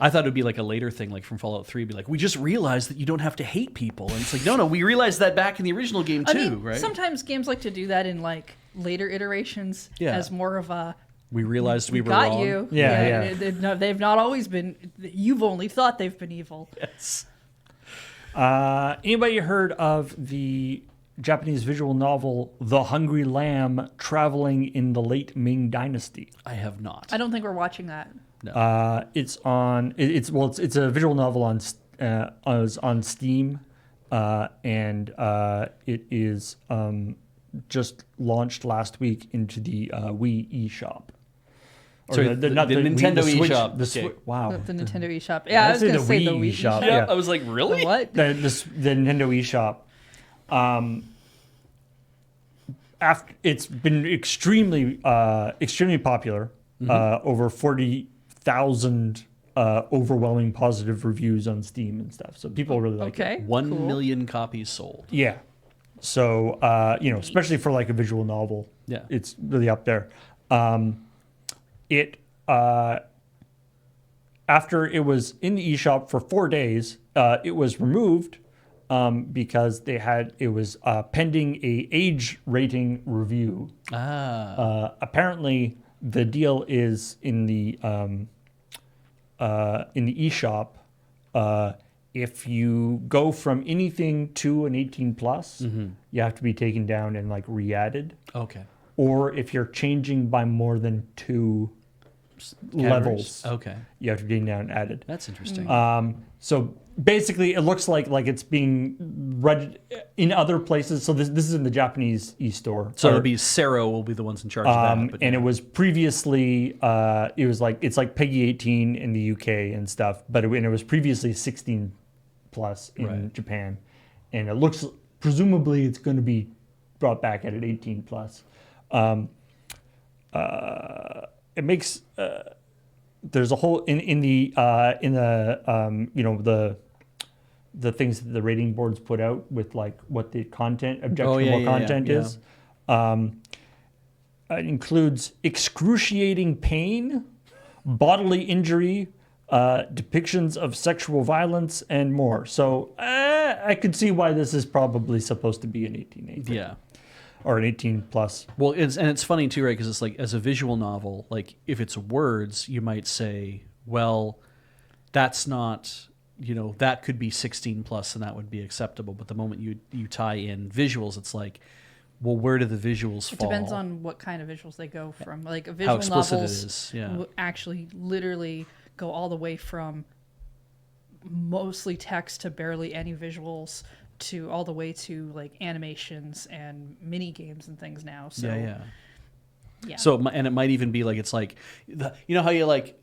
I thought it would be like a later thing, like from Fallout 3, be like, we just realized that you don't have to hate people. And it's like, no, we realized that back in the original game too, I mean, right? Sometimes games like to do that in like later iterations as more of a We realized we were got wrong. you. Yeah. They've not always been. You've only thought they've been evil. Yes. Anybody heard of the Japanese visual novel The Hungry Lamb traveling in the late Ming Dynasty? I have not. I don't think we're watching that. It's a visual novel on Steam, and it is just launched last week into the Wii eShop. Or Sorry, the Nintendo eShop. Okay. Wow. The Nintendo eShop. Yeah, I was going to say the Wii eShop. eShop. Yeah. I was like, really? What? The Nintendo eShop. After it's been extremely popular. Over 40,000 overwhelming positive reviews on Steam and stuff. So people really like it. Okay. 1 cool. million copies sold. Yeah. So especially for like a visual novel, Yeah. it's really up there. It after it was in the eShop for 4 days, it was removed because it was pending a age rating review. Apparently, the deal is in the eShop. If you go from anything to an 18 plus, you have to be taken down and like re-added. Okay. Or if you're changing by more than 2 levels, Okay. you have to be taken down and added. That's interesting. So basically, it looks like it's being read in other places. So this is in the Japanese e-store. So it'll be Sero will be the ones in charge of that. But And it was previously it's like Peggy 18 in the UK and stuff, but it was previously 16 plus in Japan, and it looks presumably it's going to be brought back at an 18 plus. It makes there's a whole in the the things that the rating boards put out with like what the objectionable content is. It includes excruciating pain, bodily injury, depictions of sexual violence, and more. So I could see why this is probably supposed to be an 18 yeah. or an 18 plus. Well, it's funny too, right? Because it's like as a visual novel, like if it's words, you might say, well, that's not, that could be 16 plus and that would be acceptable. But the moment you tie in visuals, it's like, well, where do the visuals fall? It depends on what kind of visuals they go from. Like a How visual explicit novels it is. Yeah. will actually literally go all the way from mostly text to barely any visuals to all the way to like animations and mini games and things now. So yeah. So and it might even be like it's like how you like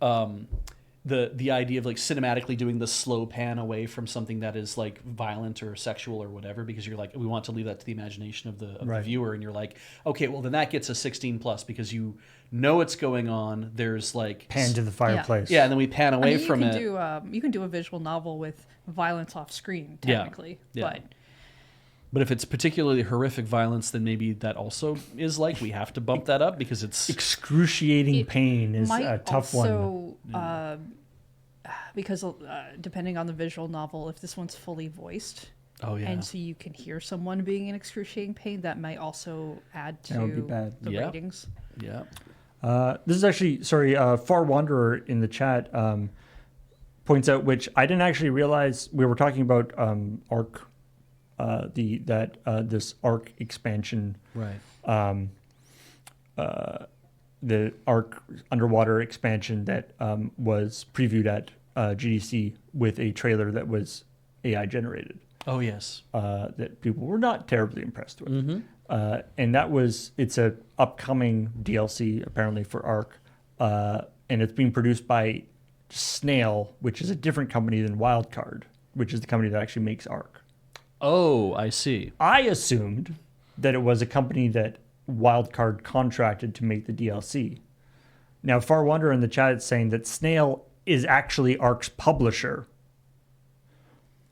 the idea of like cinematically doing the slow pan away from something that is like violent or sexual or whatever, because you're like, we want to leave that to the imagination of the viewer, and you're like, okay, well then that gets a 16 plus because you know what's going on. There's like Pan to the fireplace. and then we pan away from it. You can do a visual novel with violence off screen technically, But if it's particularly horrific violence, then maybe that also is like we have to bump that up because it's excruciating pain is a tough one. Because depending on the visual novel, if this one's fully voiced, and so you can hear someone being in excruciating pain, that might also add to That would be bad. the ratings. Yeah. This is actually Far Wanderer in the chat points out, which I didn't actually realize we were talking about Arc. This Arc expansion, Right. the Arc underwater expansion that was previewed at GDC with a trailer that was AI generated. Oh yes. That people were not terribly impressed with, and it's a upcoming DLC apparently for Arc, and it's being produced by Snail, which is a different company than Wildcard, which is the company that actually makes Arc. Oh, I see. I assumed that it was a company that Wildcard contracted to make the DLC. Now, Far Wanderer in the chat is saying that Snail is actually Arc's publisher.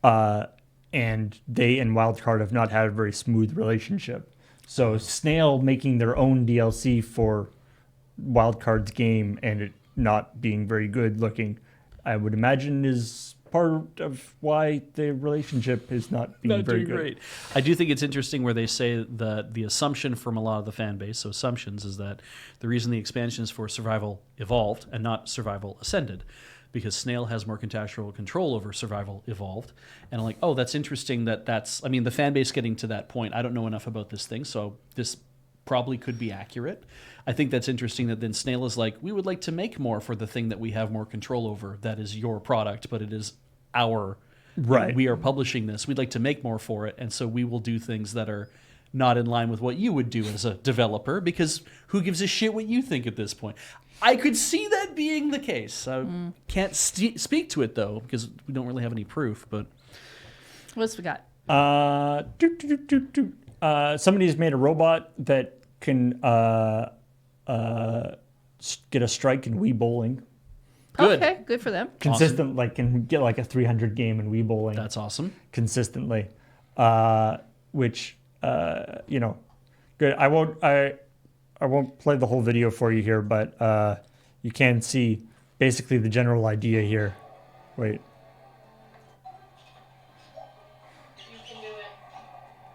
And they and Wildcard have not had a very smooth relationship. So Snail making their own DLC for Wildcard's game and it not being very good looking, I would imagine is part of why the relationship is not being very good. Great. I do think it's interesting where they say that the assumption from a lot of the fan base, so assumptions, is that the reason the expansion is for Survival Evolved and not Survival Ascended, because Snail has more contextual control over Survival Evolved. And I'm like, oh, that's interesting the fan base getting to that point. I don't know enough about this thing, so this probably could be accurate. I think that's interesting that then Snail is like, we would like to make more for the thing that we have more control over. That is your product, but it is our, we are publishing this. We'd like to make more for it. And so we will do things that are not in line with what you would do as a developer, because who gives a shit what you think at this point? I could see that being the case. I can't speak to it though, because we don't really have any proof, but. What else we got? Somebody's made a robot that can get a strike in Wii Bowling. Good. Okay, good for them. Consistent, awesome. Can get like a 300 game in Wii Bowling. That's awesome. Consistently, which good. won't play the whole video for you here, but you can see basically the general idea here. Wait.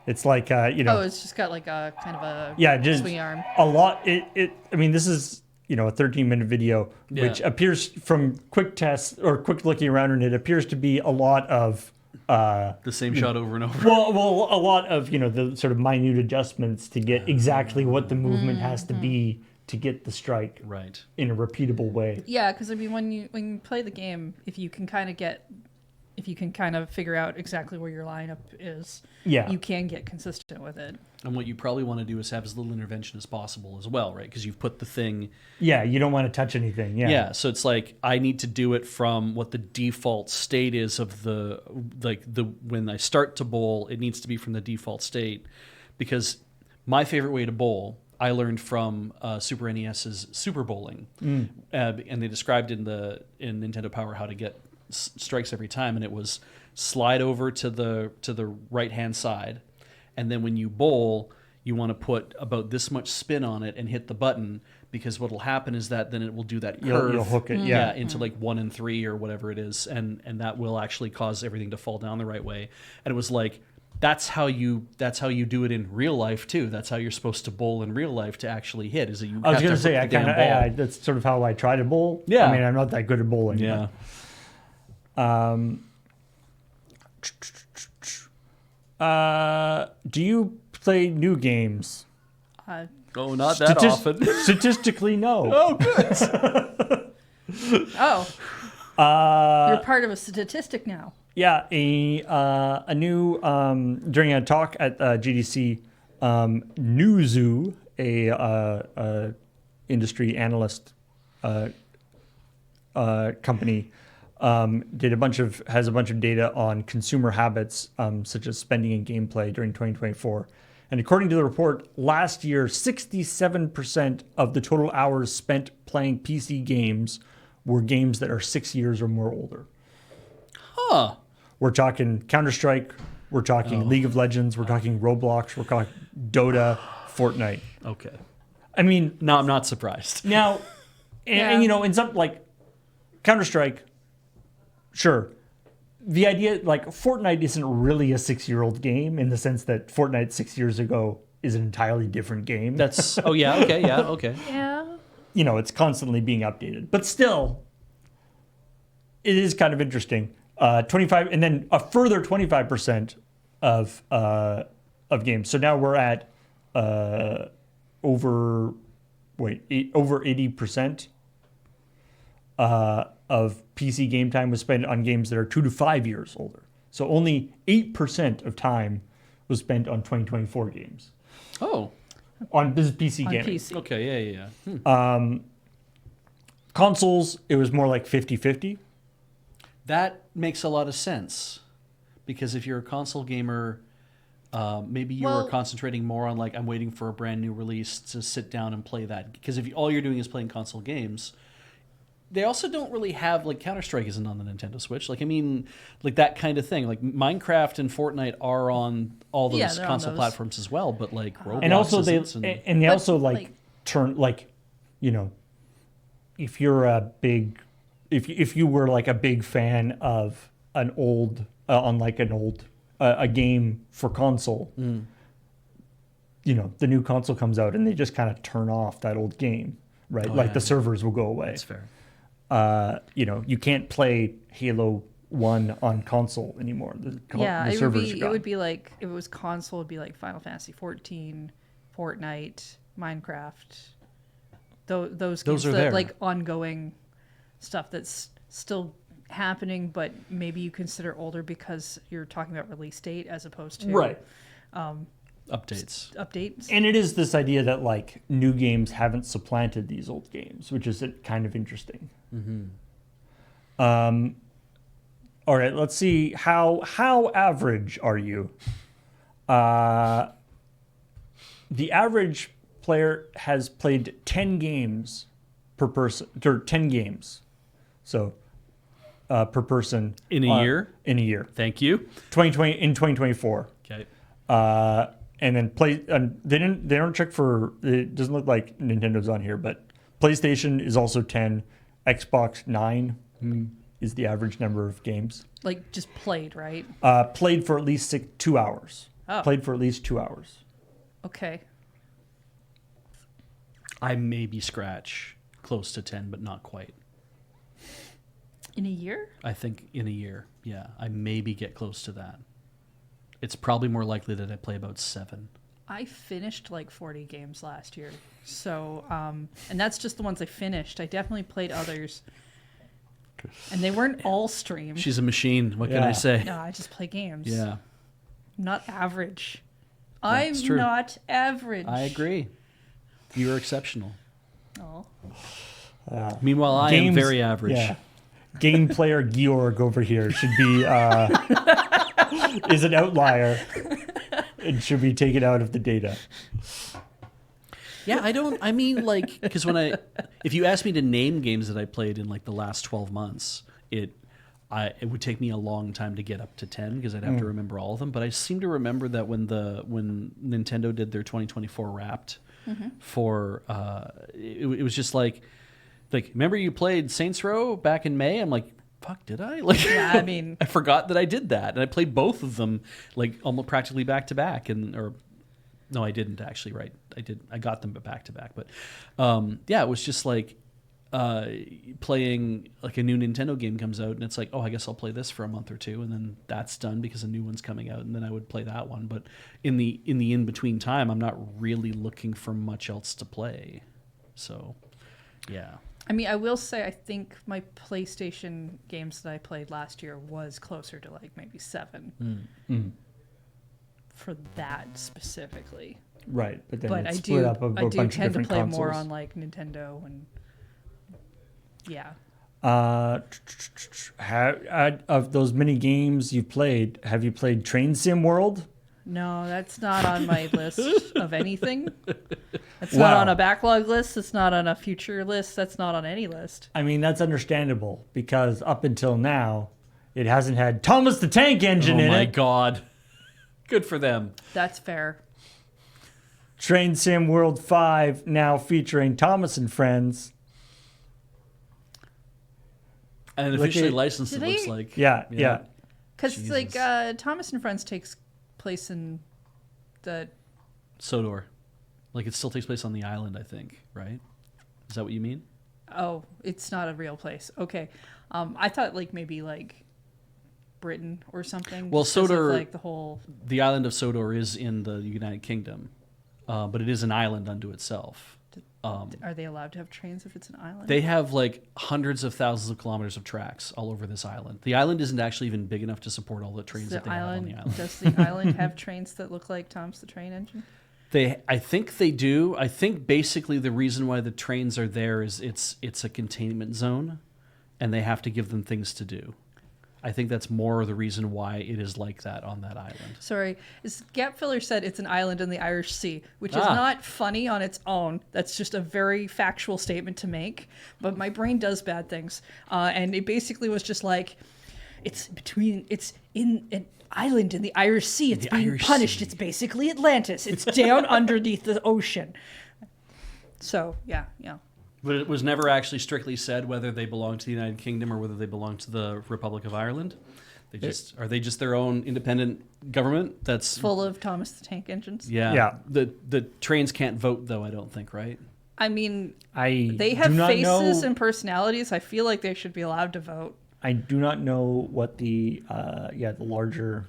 It's like Oh, it's just got like a kind of a just swing arm. a lot. I mean, this is a 13-minute video, which appears from quick tests or quick looking around, and it appears to be a lot of The same shot over and over. well, a lot of the sort of minute adjustments to get exactly what the movement has to be to get the strike Right. in a repeatable way. Yeah, because I mean, when you play the game, if you can kind of figure out exactly where your lineup is, you can get consistent with it. And what you probably want to do is have as little intervention as possible as well, right? Because you've put the thing. Yeah, you don't want to touch anything. Yeah. Yeah, so it's like I need to do it from what the default state is of when I start to bowl, it needs to be from the default state. Because my favorite way to bowl, I learned from Super NES's Super Bowling, and they described in Nintendo Power how to get strikes every time, and it was slide over to the right hand side, and then when you bowl, you want to put about this much spin on it and hit the button, because what will happen is that then it will do that curve. You'll hook it, into like 1 and 3 or whatever it is, and that will actually cause everything to fall down the right way. And it was like that's how you do it in real life too. That's how you're supposed to bowl in real life to actually hit. Is that you? I was going to say that's sort of how I try to bowl. Yeah. I mean, I'm not that good at bowling. Yeah. Do you play new games? Oh, not that often. Statistically, no. Oh, good. You're part of a statistic now. Yeah, a new during a talk at GDC, Newzoo, a industry analyst company, has a bunch of data on consumer habits, such as spending and gameplay during 2024. And according to the report, last year, 67% of the total hours spent playing PC games were games that are 6 years or more older. Huh. We're talking Counter-Strike, we're talking League of Legends, we're talking Roblox, we're talking Dota, Fortnite. Okay. I mean, No, I'm not surprised. now, and in some like Counter-Strike, sure. The idea, like, Fortnite isn't really a 6-year-old game in the sense that Fortnite 6 years ago is an entirely different game. That's okay. Yeah. It's constantly being updated, but still, it is kind of interesting. 25, and then a further 25% of games. So now we're at over 80% of PC game time was spent on games that are 2 to 5 years older. So only 8% of time was spent on 2024 games. Oh. This is PC gaming. PC. Okay, yeah. Consoles, it was more like 50-50. That makes a lot of sense, because if you're a console gamer, maybe you are concentrating more on like, I'm waiting for a brand new release to sit down and play that. Because if all you're doing is playing console games, they also don't really have, like, Counter-Strike isn't on the Nintendo Switch. Like, I mean, like that kind of thing. Like Minecraft and Fortnite are on all those console platforms as well, but like Roblox And also isn't, also turn, like, if you're if you were like a big fan of a game for console, the new console comes out and they just kind of turn off that old game, right? The servers will go away. That's fair. You can't play Halo 1 on console anymore. The servers are gone. It would be like, if it was console, it'd be like Final Fantasy 14, Fortnite, Minecraft. Those games are that, there. like, ongoing stuff that's still happening, but maybe you consider older because you're talking about release date as opposed to updates. And it is this idea that, like, new games haven't supplanted these old games, which is kind of interesting. All right, let's see how average are you? The average player has played 10 games per person, or 10 games. So per person In a year? In a year. Thank you. 2024. Okay. and then they don't check for, it doesn't look like Nintendo's on here, but PlayStation is also 10. Xbox 9 is the average number of games. Like just played, right? Played for at least 2 hours. Oh. Played for at least 2 hours. Okay. I maybe scratch close to 10, but not quite. In a year? I think in a year, yeah. I maybe get close to that. It's probably more likely that I play about 7. I finished like 40 games last year. So, and that's just the ones I finished. I definitely played others. And they weren't all streamed. She's a machine. What can I Yeah. say? No, I just play games. Yeah, I'm not average. That's I'm true. not average. I agree. You're exceptional. Oh. Meanwhile, I am Games- very average. Yeah. Game player Georg over here should be is an outlier and should be taken out of the data. Yeah, I mean, like, because if you ask me to name games that I played in like the last 12 months, it would take me a long time to get up to 10 because I'd have to remember all of them. But I seem to remember that when Nintendo did their 2024 Wrapped for, it was just like, remember you played Saints Row back in May? I'm like, fuck, did I? Like, Yeah, I mean, I forgot that I did that, and I played both of them like almost practically back to back, no, I didn't actually. Right, I got them back to back, but yeah, it was just like playing like a new Nintendo game comes out, and it's like, oh, I guess I'll play this for a month or two, and then that's done because a new one's coming out, and then I would play that one. But in the in between time, I'm not really looking for much else to play. So, yeah. I mean, I will say I think my PlayStation games that I played last year was closer to like maybe 7 for that specifically. Right, but then But it's I split do, up of I a do bunch of tend to different play consoles. more on like Nintendo and yeah. Of those many games you've played, have you played Train Sim World? No, that's not on my list of anything. It's Wow. not on a backlog list. It's not on a future list. That's not on any list. I mean, that's understandable because up until now, it hasn't had Thomas the Tank Engine Oh in my it. god, good for them. That's fair. Train Sim World 5 now featuring Thomas and Friends. And Look officially at- licensed, Did it looks they- like. Yeah. Because like Jesus. Thomas and Friends takes place in the Sodor. Like it still takes place on the island, I think, right? Is that what you mean? oh, it's not a real place. Okay, I thought like maybe like Britain or something. Well, just 'cause of, Sodor- like the whole. The island of Sodor is in the United Kingdom, but it is an island unto itself. Are they allowed to have trains if it's an island? They have like hundreds of thousands of kilometers of tracks all over this island. The island isn't actually even big enough to support all the trains that they have on the island. Does the island have trains that look like Tom's the Train Engine? I think they do. I think basically the reason why the trains are there is it's a containment zone, and they have to give them things to do. I think that's more the reason why it is like that on that island. Sorry, Gap Filler said it's an island in the Irish Sea, which is Ah. not funny on its own. That's just a very factual statement to make. But my brain does bad things, and it basically was just like, it's in an island in the Irish Sea. It's The being Irish punished. Sea. It's basically Atlantis. It's down underneath the ocean. So yeah. But it was never actually strictly said whether they belong to the United Kingdom or whether they belong to the Republic of Ireland. Are they just their own independent government? That's Full of Thomas the Tank Engines. yeah. Yeah. The trains can't vote though. I don't think, right? I mean, I they do have not faces know, and personalities. I feel like they should be allowed to vote. I do not know what the larger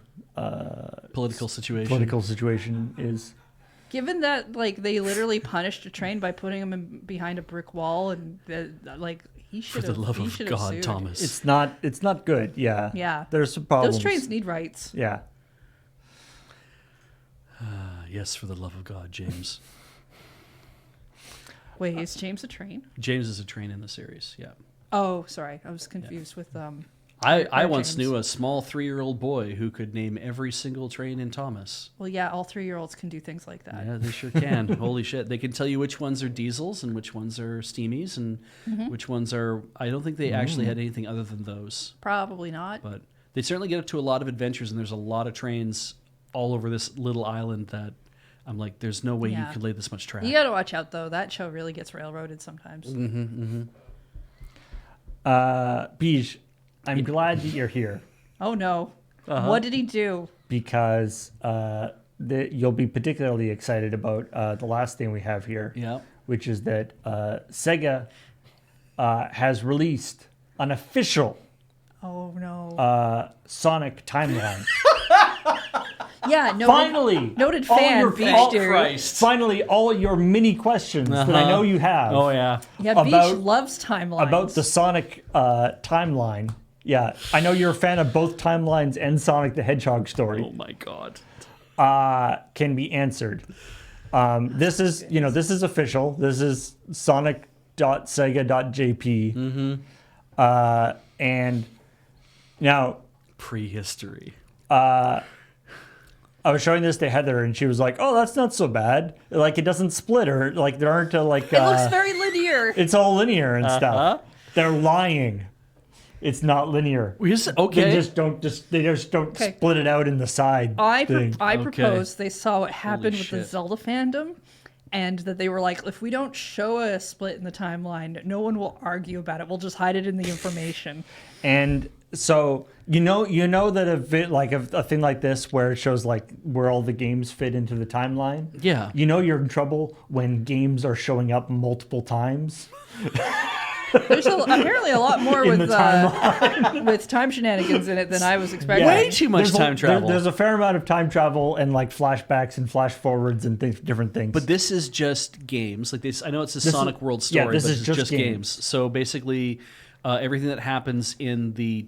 Political situation. political situation is. Given that, like, they literally punished a train by putting him behind a brick wall, and like he For should the have. love he of should have God, sued. Thomas. It's not good. Yeah. Yeah. There's some problems. Those trains need rights. Yeah. Yes, for the love of God, James. Wait, is James a train? James is a train in the series. Yeah. Oh, sorry, I was confused with I Or once James. knew a small 3-year-old boy who could name every single train in Thomas. Well, yeah, all 3-year-olds can do things like that. Yeah, they sure can. Holy shit. They can tell you which ones are diesels and which ones are steamies and which ones are... I don't think they actually had anything other than those. Probably not. But they certainly get up to a lot of adventures, and there's a lot of trains all over this little island that I'm like, there's no way you Yeah. could lay this much track. You gotta watch out though. That show really gets railroaded sometimes. Beej, I'm glad that you're here Oh no. What did he do? because you'll be particularly excited about the last thing we have here, Yeah. which is that Sega has released an official Oh no. Sonic timeline. Yeah, noted, Finally, noted all fan your- Beach all- dude. Christ. Finally, all your mini questions that I know you have. Oh yeah. Yeah, Beach About- loves timelines. About the Sonic timeline. Yeah, I know you're a fan of both timelines and Sonic the Hedgehog story. Oh my God. Can be answered. This is official. This is sonic.sega.jp. And now Prehistory. I was showing this to Heather, and she was like, "Oh, that's not so bad. Like, it doesn't split, or like there aren't like it looks very linear. it's all linear and stuff." They're lying. It's not linear. Okay. They just don't Okay. split it out in the side thing. I proposed they saw what happened with the shit. Zelda fandom, and that they were like, if we don't show a split in the timeline, no one will argue about it. We'll just hide it in the information. And so you know that a thing like this where it shows like where all the games fit into the timeline. Yeah. You know you're in trouble when games are showing up multiple times There's apparently a lot more in with the timeline. with time shenanigans in it than I was expecting. Way too much There's time travel. There's a fair amount of time travel and like flashbacks and flash forwards and different things. But this is just games. Like this, I know it's a This Sonic is- World yeah, story, this but is it's just just games. games. So basically, everything that happens in the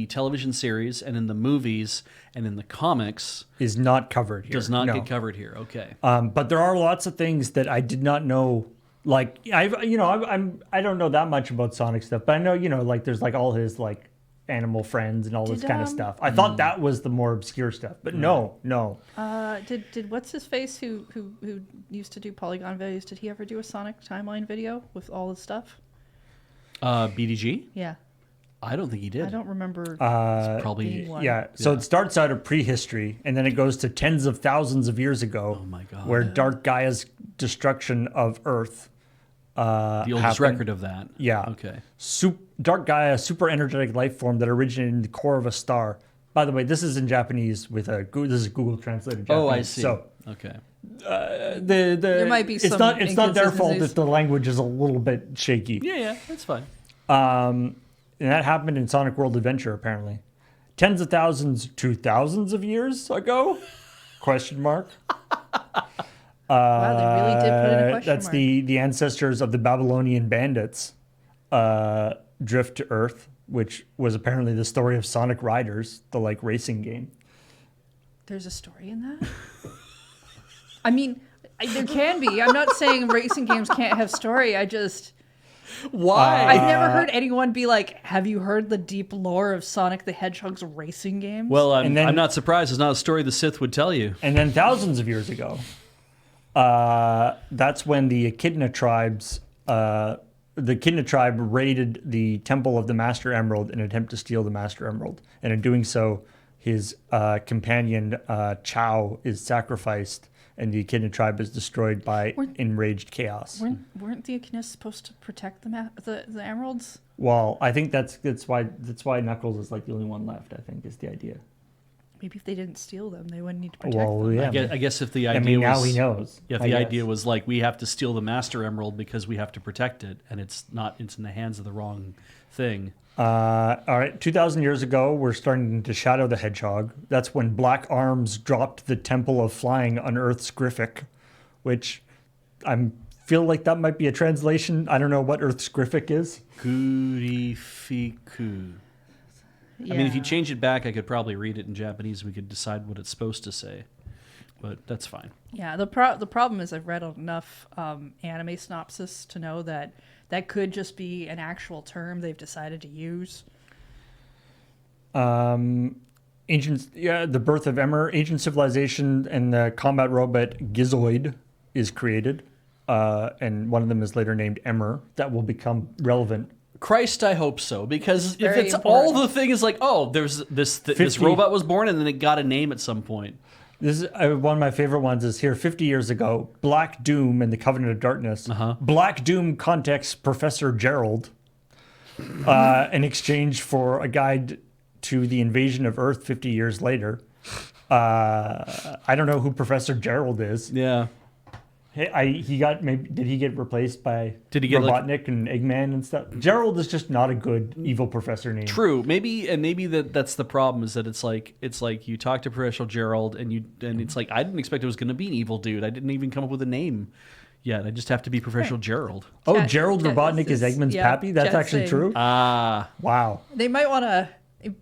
television series and in the movies and in the comics is not covered here. does not No. get covered here. Okay. But there are lots of things that I did not know. Like I don't know that much about Sonic stuff, but I know like there's like all his like animal friends and all this Did, kind of stuff. I thought that was the more obscure stuff, but no. Did what's his face who used to do Polygon videos? Did he ever do a Sonic timeline video with all the stuff? BDG? Yeah, I don't think he did. I don't remember. It's probably. being one. Yeah, so it starts out of prehistory, and then it goes to tens of thousands of years ago. Oh my God. Where Dark Gaia's destruction of Earth. The oldest happened. record of that. Yeah. Okay. Dark Gaia, a super energetic life form that originated in the core of a star. By the way, this is in Japanese with a this is Google translated Japanese. Oh, I see. So Okay. There might be it's some not their fault inconsistencies. that the language is a little bit shaky. Yeah, that's fine. And that happened in Sonic World Adventure apparently. Tens of thousands to thousands of years ago? Question mark. Wow, they really did put in a question That's mark. the ancestors of the Babylonian bandits drift to Earth, which was apparently the story of Sonic Riders, the like racing game. There's a story in that. I mean, there can be. I'm not saying racing games can't have story. I just. Why? I've never heard anyone be like, have you heard the deep lore of Sonic the Hedgehog's racing games? Well, And then- I'm not surprised. It's not a story the Sith would tell you. And then thousands of years ago, that's when the Echidna tribes, the Echidna tribe raided the Temple of the Master Emerald in an attempt to steal the Master Emerald. And in doing so, his companion Chao is sacrificed, and the Echidna tribe is destroyed by enraged chaos. weren't the Echidnas supposed to protect the emeralds? Well, I think that's why Knuckles is like the only one left. I think is the idea. Maybe if they didn't steal them, they wouldn't need to protect Well, them. yeah. I guess if the I idea mean, now was, he knows. Yeah, if I the guess. idea was like we have to steal the Master Emerald because we have to protect it, and it's in the hands of the wrong thing. All right, 2,000 years ago, we're starting to shadow the hedgehog. That's when Black Arms dropped the Temple of Flying on Earth's Griffic, which I feel like that might be a translation. I don't know what Earth's Griffic is. Kurifiku. Yeah. I mean, if you change it back, I could probably read it in Japanese. We could decide what it's supposed to say, but that's fine. Yeah, the problem is I've read enough anime synopsis to know that could just be an actual term they've decided to use. The birth of Emmer, ancient civilization, and the combat robot Gizoid is created, and one of them is later named Emmer. That will become relevant. Christ, I hope so, because if very it's all important. the thing is like, oh, there's this 50 robot was born and then it got a name at some point. This is one of my favorite ones. Is here 50 years ago. Black Doom and the Covenant of Darkness. Black Doom contacts Professor Gerald in exchange for a guide to the invasion of Earth 50 years later. I don't know who Professor Gerald is. Yeah. Hey, did he get replaced by get, like- Robotnik and Eggman and stuff? Gerald is just not a good evil professor name. True. Maybe that's the problem, is that it's like you talk to Professor Gerald and it's like, I didn't expect it was going to be an evil dude. I didn't even come up with a name yet. I just have to be Professor Gerald. Oh, Chat- Gerald chat Robotnik is Eggman's pappy? That's chat actually saying- true? Wow. They might want to.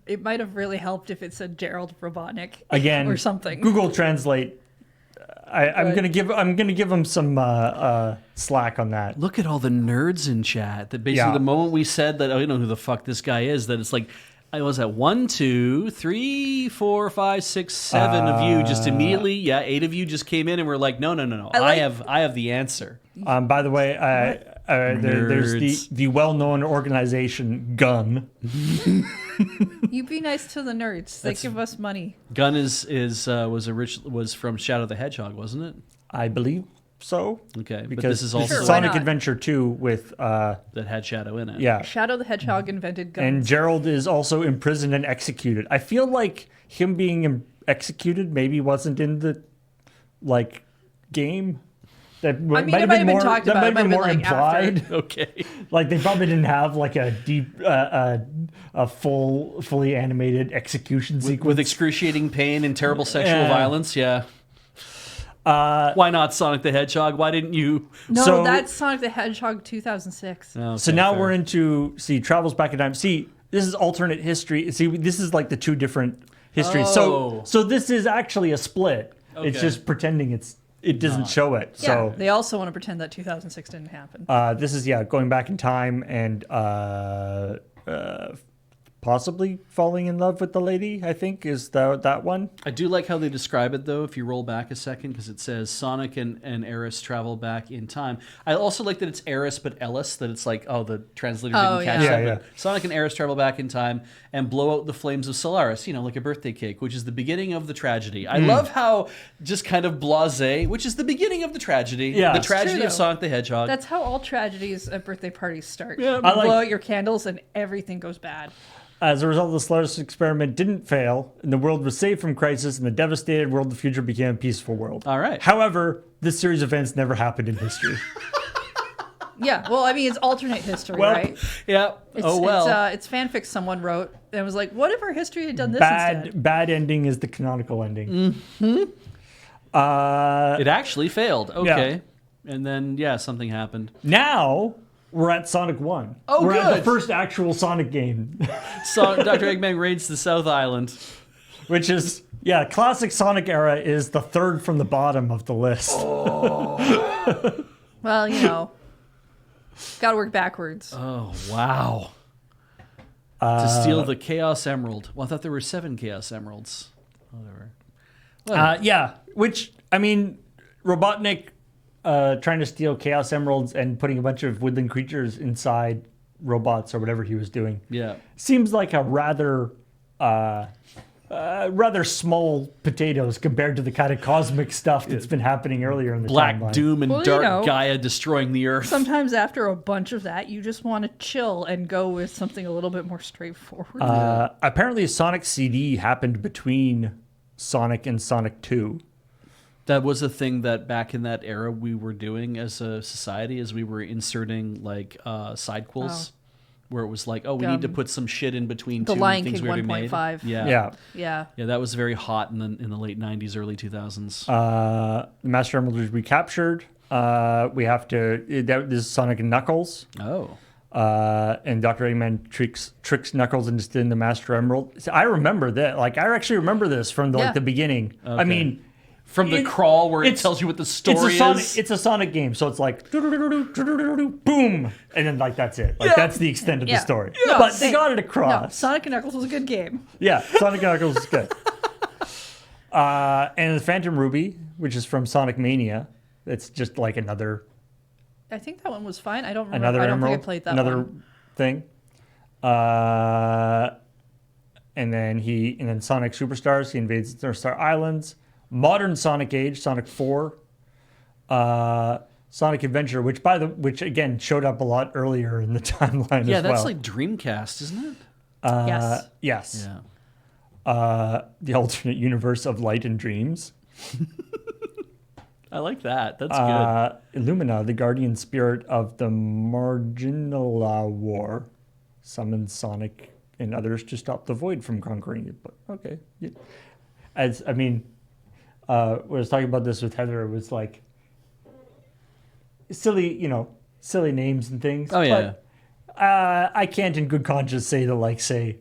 It might have really helped if it said Gerald Robotnik Again, or something. Google Translate. I'm Right. gonna give him some slack on that. Look at all the nerds in chat. That basically, Yeah. the moment we said that, oh, you know who the fuck this guy is, that it's like, I was at 1, 2, 3, 4, 5, 6, 7 of you just immediately. Yeah, 8 of you just came in and were like, no. I have the answer. By the way, there's Nerds. the well-known organization Gun. You be nice to the nerds. They give us money. Gun was from Shadow the Hedgehog, wasn't it? I believe so. Okay, but Because this is also Sure, why Sonic not? Adventure 2 with that had Shadow in it. yeah. Shadow the Hedgehog invented guns. And Gerald is also imprisoned and executed. I feel like him being executed maybe wasn't in the game. That I mean, it might have been talked about. It might have been, more like, implied. after. Okay. Like they probably didn't have like a deep, a fully animated execution sequence. With excruciating pain and terrible sexual Yeah. violence, yeah. Why not Sonic the Hedgehog? Why didn't you? No, So- that's Sonic the Hedgehog 2006. Oh, So okay, now fair. we're into travels back in time. See, this is alternate history. See, this is like the two different histories. Oh. So this is actually a split. It's Okay. just pretending it doesn't show it. Yeah, So they also want to pretend that 2006 didn't happen. this is going back in time and possibly falling in love with the lady. I think is that one. I do like how they describe it, though, if you roll back a second, because it says Sonic and Eris travel back in time. I also like that it's Eris, but Ellis, that it's like, oh, the translator Oh, didn't catch yeah. that. Yeah, but Sonic and Eris travel back in time and blow out the flames of Solaris, like a birthday cake, which is the beginning of the tragedy. I love how just kind of blasé, which is the beginning of the tragedy. Yeah, the it's tragedy true, of though. Sonic the Hedgehog. That's how all tragedies at birthday parties start. Yeah, You I like- blow out your candles and everything goes bad. As a result, the Solaris experiment didn't fail, and the world was saved from crisis, and the devastated world of the future became a peaceful world. All right. However, this series of events never happened in history. Yeah, well, I mean, it's alternate history, Well, right? yeah. It's, Oh, well. it's fanfic someone wrote and was like, what if our history had done this instead? Bad ending is the canonical ending. It actually failed. Okay. And then, something happened. Now we're at Sonic 1. Oh, we're at the good. first actual Sonic game, So Dr. Eggman raids the South Island. which is, classic Sonic era is the third from the bottom of the list. Well, gotta work backwards. Oh, wow. To steal the Chaos Emerald. Well, I thought there were 7 Chaos Emeralds. Whatever. Which, I mean, Robotnik trying to steal Chaos Emeralds and putting a bunch of woodland creatures inside robots or whatever he was doing. Yeah. Seems like a rather small potatoes compared to the kind of cosmic stuff that's been happening earlier in the Black timeline. Doom and Well, Dark Gaia destroying the Earth. Sometimes after a bunch of that, you just want to chill and go with something a little bit more straightforward. Apparently, a Sonic CD happened between Sonic and Sonic 2. That was a thing that back in that era we were doing as a society, as we were inserting sidequels, where it was like, oh, we need to put some shit in between The two Lion things King we already made. 1.5. Yeah. Yeah. Yeah, that was very hot in the late 90s, early 2000s. The Master Emerald was recaptured. We have to. This is Sonic and Knuckles. Oh. And Dr. Eggman tricks Knuckles into stealing the Master Emerald. See, I remember that. I actually remember this from the beginning. I Okay. mean, From the crawl where it tells you what the story is. It's a Sonic game, so it's like boom, and then that's it. That's the extent of the story. No, But they got it No, across. Sonic and Knuckles was a good game. Yeah, Sonic and Knuckles is good. And the Phantom Ruby, which is from Sonic Mania, it's just like another I think that one was fine. I don't remember. another I don't emerald, think I played that another one. thing. And then Sonic Superstars, he invades Star Islands. modern Sonic Age, Sonic 4, Sonic Adventure, which again showed up a lot earlier in the timeline Yeah, as that's well. like Dreamcast, isn't it? Yes. Yes. Yeah. The alternate universe of Light and Dreams. I like that. That's good. Illumina, the guardian spirit of the Marginala War, summons Sonic and others to stop the Void from conquering it. But okay. Yeah. When I was talking about this with Heather, it was like silly names and things. Oh, yeah. But I can't in good conscience say that, say,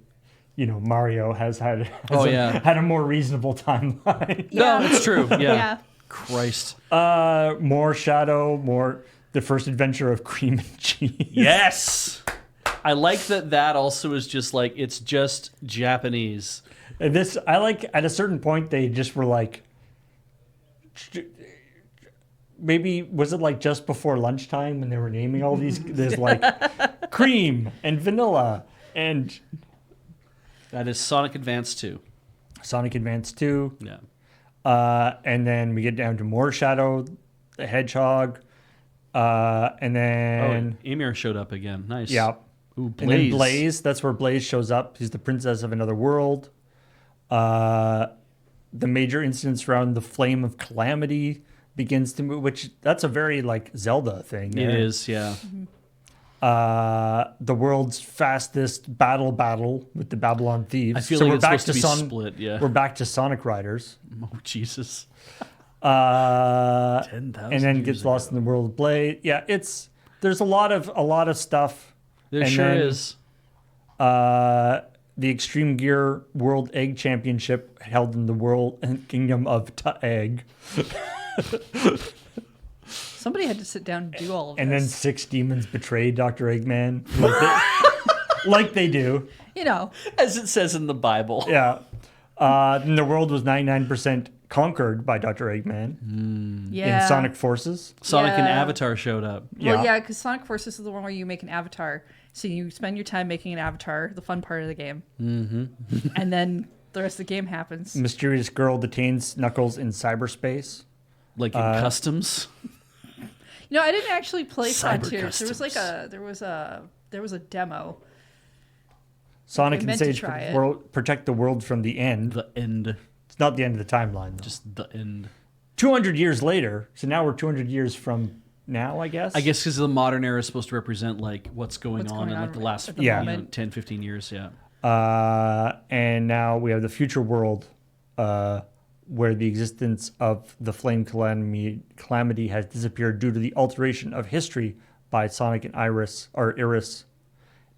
Mario has had a more reasonable timeline. No, it's true. Yeah. Yeah. Christ. More Shadow, more the first adventure of Cream and Cheese. Yes. I like that also is just like, it's just Japanese. And this, I like, at a certain point, they just were like, maybe, was it like just before lunchtime when they were naming all these? There's like cream and vanilla and That is Sonic Advance 2. Sonic Advance 2. Yeah. And then we get down to more Shadow, the Hedgehog. And then, Emir showed up again. Nice. yeah. Ooh, And then Blaze, that's where Blaze shows up. He's the princess of another world. The major incidents around the Flame of Calamity begins to move, which that's a very Zelda thing. It there. is, yeah. The world's fastest battle with the Babylon Thieves. I feel So like we're it's back supposed to be to split, yeah. We're back to Sonic Riders. Oh, Jesus. 10,000 10,000 and then years gets lost in the world of Blade. Yeah, there's a lot of stuff. There And sure then, is. The Extreme Gear World Egg Championship held in the world and kingdom of Egg. Somebody had to sit down and do all of And then this. 6 demons betrayed Dr. Eggman. Like they do. As it says in the Bible. Yeah. And the world was 99% conquered by Dr. Eggman Yeah. in Sonic Forces. Sonic and Yeah. Avatar showed up. Well, yeah, because Sonic Forces is the one where you make an avatar. So you spend your time making an avatar, the fun part of the game. Mm-hmm. And then the rest of the game happens. Mysterious girl detains Knuckles in cyberspace. Like in customs. I didn't actually play Cyber Frontiers. There was customs. there was a demo. Sonic I can meant to save try it. protect the world from the end. The end. It's not the end of the timeline, though. Just the end. 200 years later. So now we're 200 years from now, I guess. I guess because the modern era is supposed to represent what's going What's on going in on the last at the moment. 10, 15 years, yeah. And now we have the future world, where the existence of the Flame Calamity has disappeared due to the alteration of history by Sonic and Iris,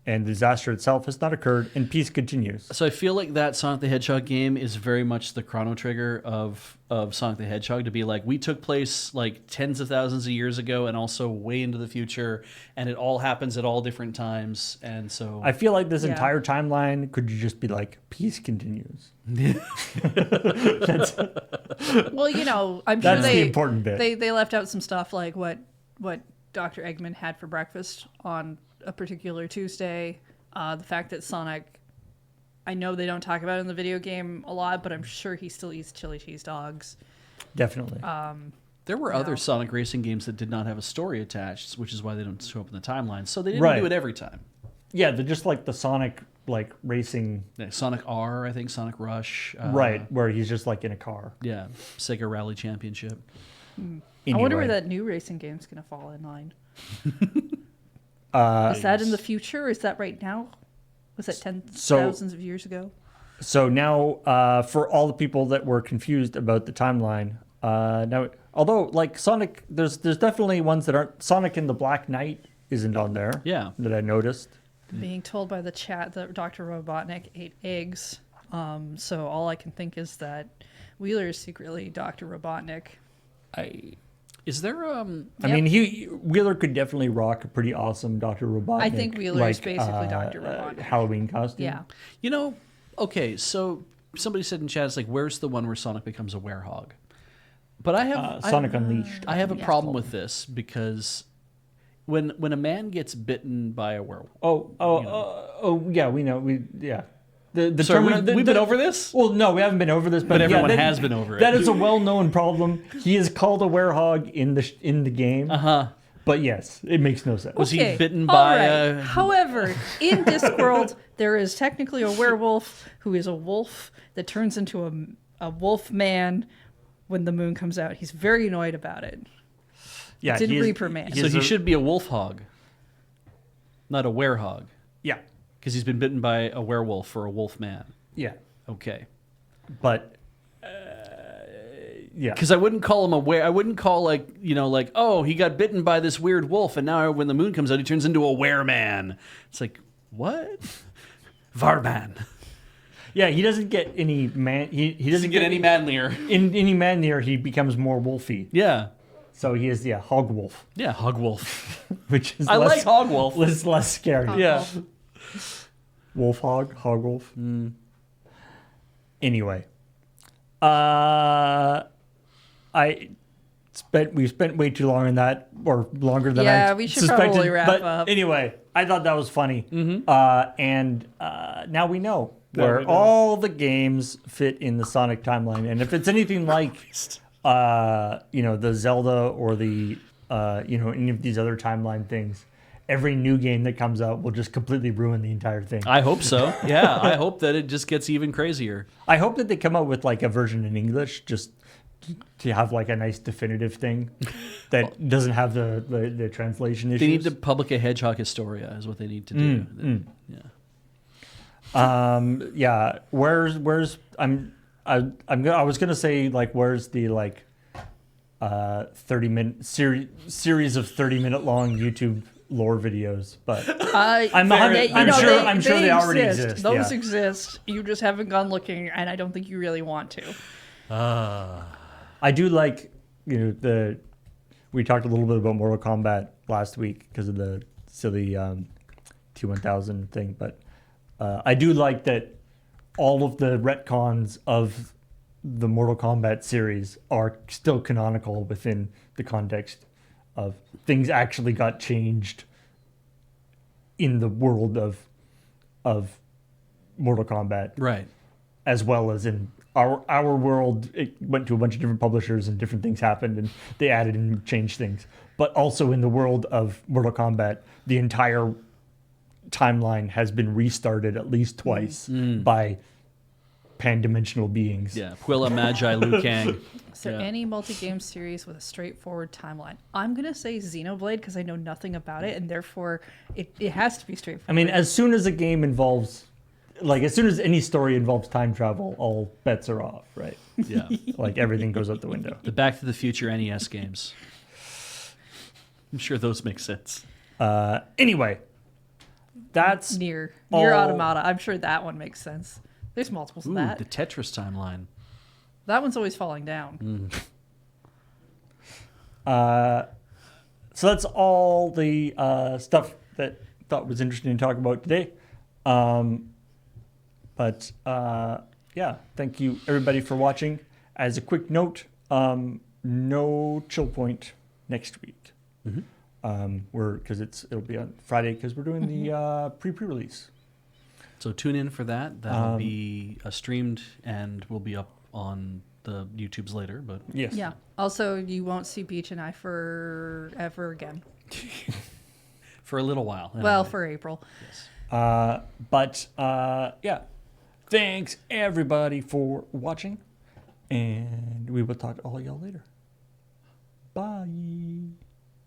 and the disaster itself has not occurred, and peace continues. So I feel like that Sonic the Hedgehog game is very much the Chrono Trigger of Sonic the Hedgehog, to be like, we took place tens of thousands of years ago and also way into the future, and it all happens at all different times, and so I feel like this Yeah. entire timeline could just be peace continues. Well, I'm sure That's the they important bit. They left out some stuff like what Dr. Eggman had for breakfast on a particular Tuesday. The fact that Sonic, I know they don't talk about it in the video game a lot, but I'm sure he still eats chili cheese dogs. Definitely. there were other Sonic racing games that did not have a story attached, which is why they don't show up in the timeline. So they didn't Right. do it every time. Yeah, they're just like the Sonic racing, Yeah, Sonic R, I think, Sonic Rush. right, where he's just in a car. Yeah, Sega Rally Championship. I wonder where Anyway. that new racing game's going to fall in line. Is that in the future? Is that right now? Was that thousands of years ago? So now, for all the people that were confused about the timeline, now, although Sonic, there's definitely ones that aren't. Sonic and the Black Knight isn't on there. Yeah. That I noticed. Being told by the chat that Dr. Robotnik ate eggs. So all I can think is that Wheeler is secretly Dr. Robotnik. Is there I mean, Wheeler could definitely rock a pretty awesome Dr. Robotnik. I think Wheeler is basically Dr. Robotnik. Halloween costume. Yeah. Okay, so somebody said in chat, it's like, where's the one where Sonic becomes a werehog? But I have Sonic Unleashed. I have a problem with this because when a man gets bitten by a werewolf, Yeah, we know. The Sorry, term, we've been over this? Well, no, we haven't been over this, but, everyone that, has been over it. That is a well-known problem. He is called a werehog in the game. But yes, it makes no sense. Was he bitten all by right. a... However, in Discworld, there is technically a werewolf who is a wolf that turns into a wolf man when the moon comes out. He's very annoyed about it. Yeah, It's in Reaper Man. So he should be a wolf hog, not a werehog. Yeah, Because he's been bitten by a werewolf or a wolf man. yeah, Okay. but yeah, Because I wouldn't call him a I wouldn't call like oh, he got bitten by this weird wolf and now when the moon comes out he turns into a wereman. It's like what? Varman. yeah. He doesn't get any man. He doesn't Get any manlier. in any manlier. He becomes more wolfy. Yeah. So he is hog wolf, Yeah, hog wolf. which is I like hog wolf. less scary. Yeah. Wolf hog wolf. Anyway, we spent way too long on that, or longer than I we should suspected. probably wrap but up. Anyway, I thought that was funny, and now we know Now where we know. all the games fit in the Sonic timeline, and if it's anything like, the Zelda or the any of these other timeline things, every new game that comes out will just completely ruin the entire thing. I hope so. Yeah, I hope that it just gets even crazier. I hope that they come out with like a version in English, just to have like a nice definitive thing that doesn't have the translation issues. They need to public a Hedgehog Historia is what they need to do. Yeah. Yeah. Where's I was gonna say like where's the 30-minute series of 30-minute long YouTube lore videos, but I'm sure they already exist. Those yeah. exist. You just haven't gone looking, and I don't think you really want to. I do like we talked a little bit about Mortal Kombat last week because of the silly T1000 thing, but I do like that all of the retcons of the Mortal Kombat series are still canonical within the context of things actually got changed in the world of Mortal Kombat, Right. as well as in our world. It went to a bunch of different publishers and different things happened and they added and changed things. But also in the world of Mortal Kombat, the entire timeline has been restarted at least twice by pan-dimensional beings. Yeah. Quilla, Magi, Liu Kang. So Yeah. any multi-game series with a straightforward timeline. I'm going to say Xenoblade because I know nothing about it, and therefore it has to be straightforward. I mean, as soon as a game involves, as soon as any story involves time travel, all bets are off, right? Yeah. Like everything goes out the window. The Back to the Future NES games. I'm sure those make sense. Anyway, that's Near all- Automata. I'm sure that one makes sense. There's multiples of Ooh, that. the Tetris timeline. That one's always falling down. So that's all the stuff that I thought was interesting to talk about today. Yeah, thank you everybody for watching. As a quick note, no ChillPoint next week. It'll be on Friday because we're doing the pre-release. So tune in for that. That'll be streamed and will be up on the YouTubes later. But Yes. Yeah. Also, you won't see Beach and I forever again. for a little while. Well, anyway. for April. Yeah. Thanks everybody for watching, and we will talk to all y'all later. Bye.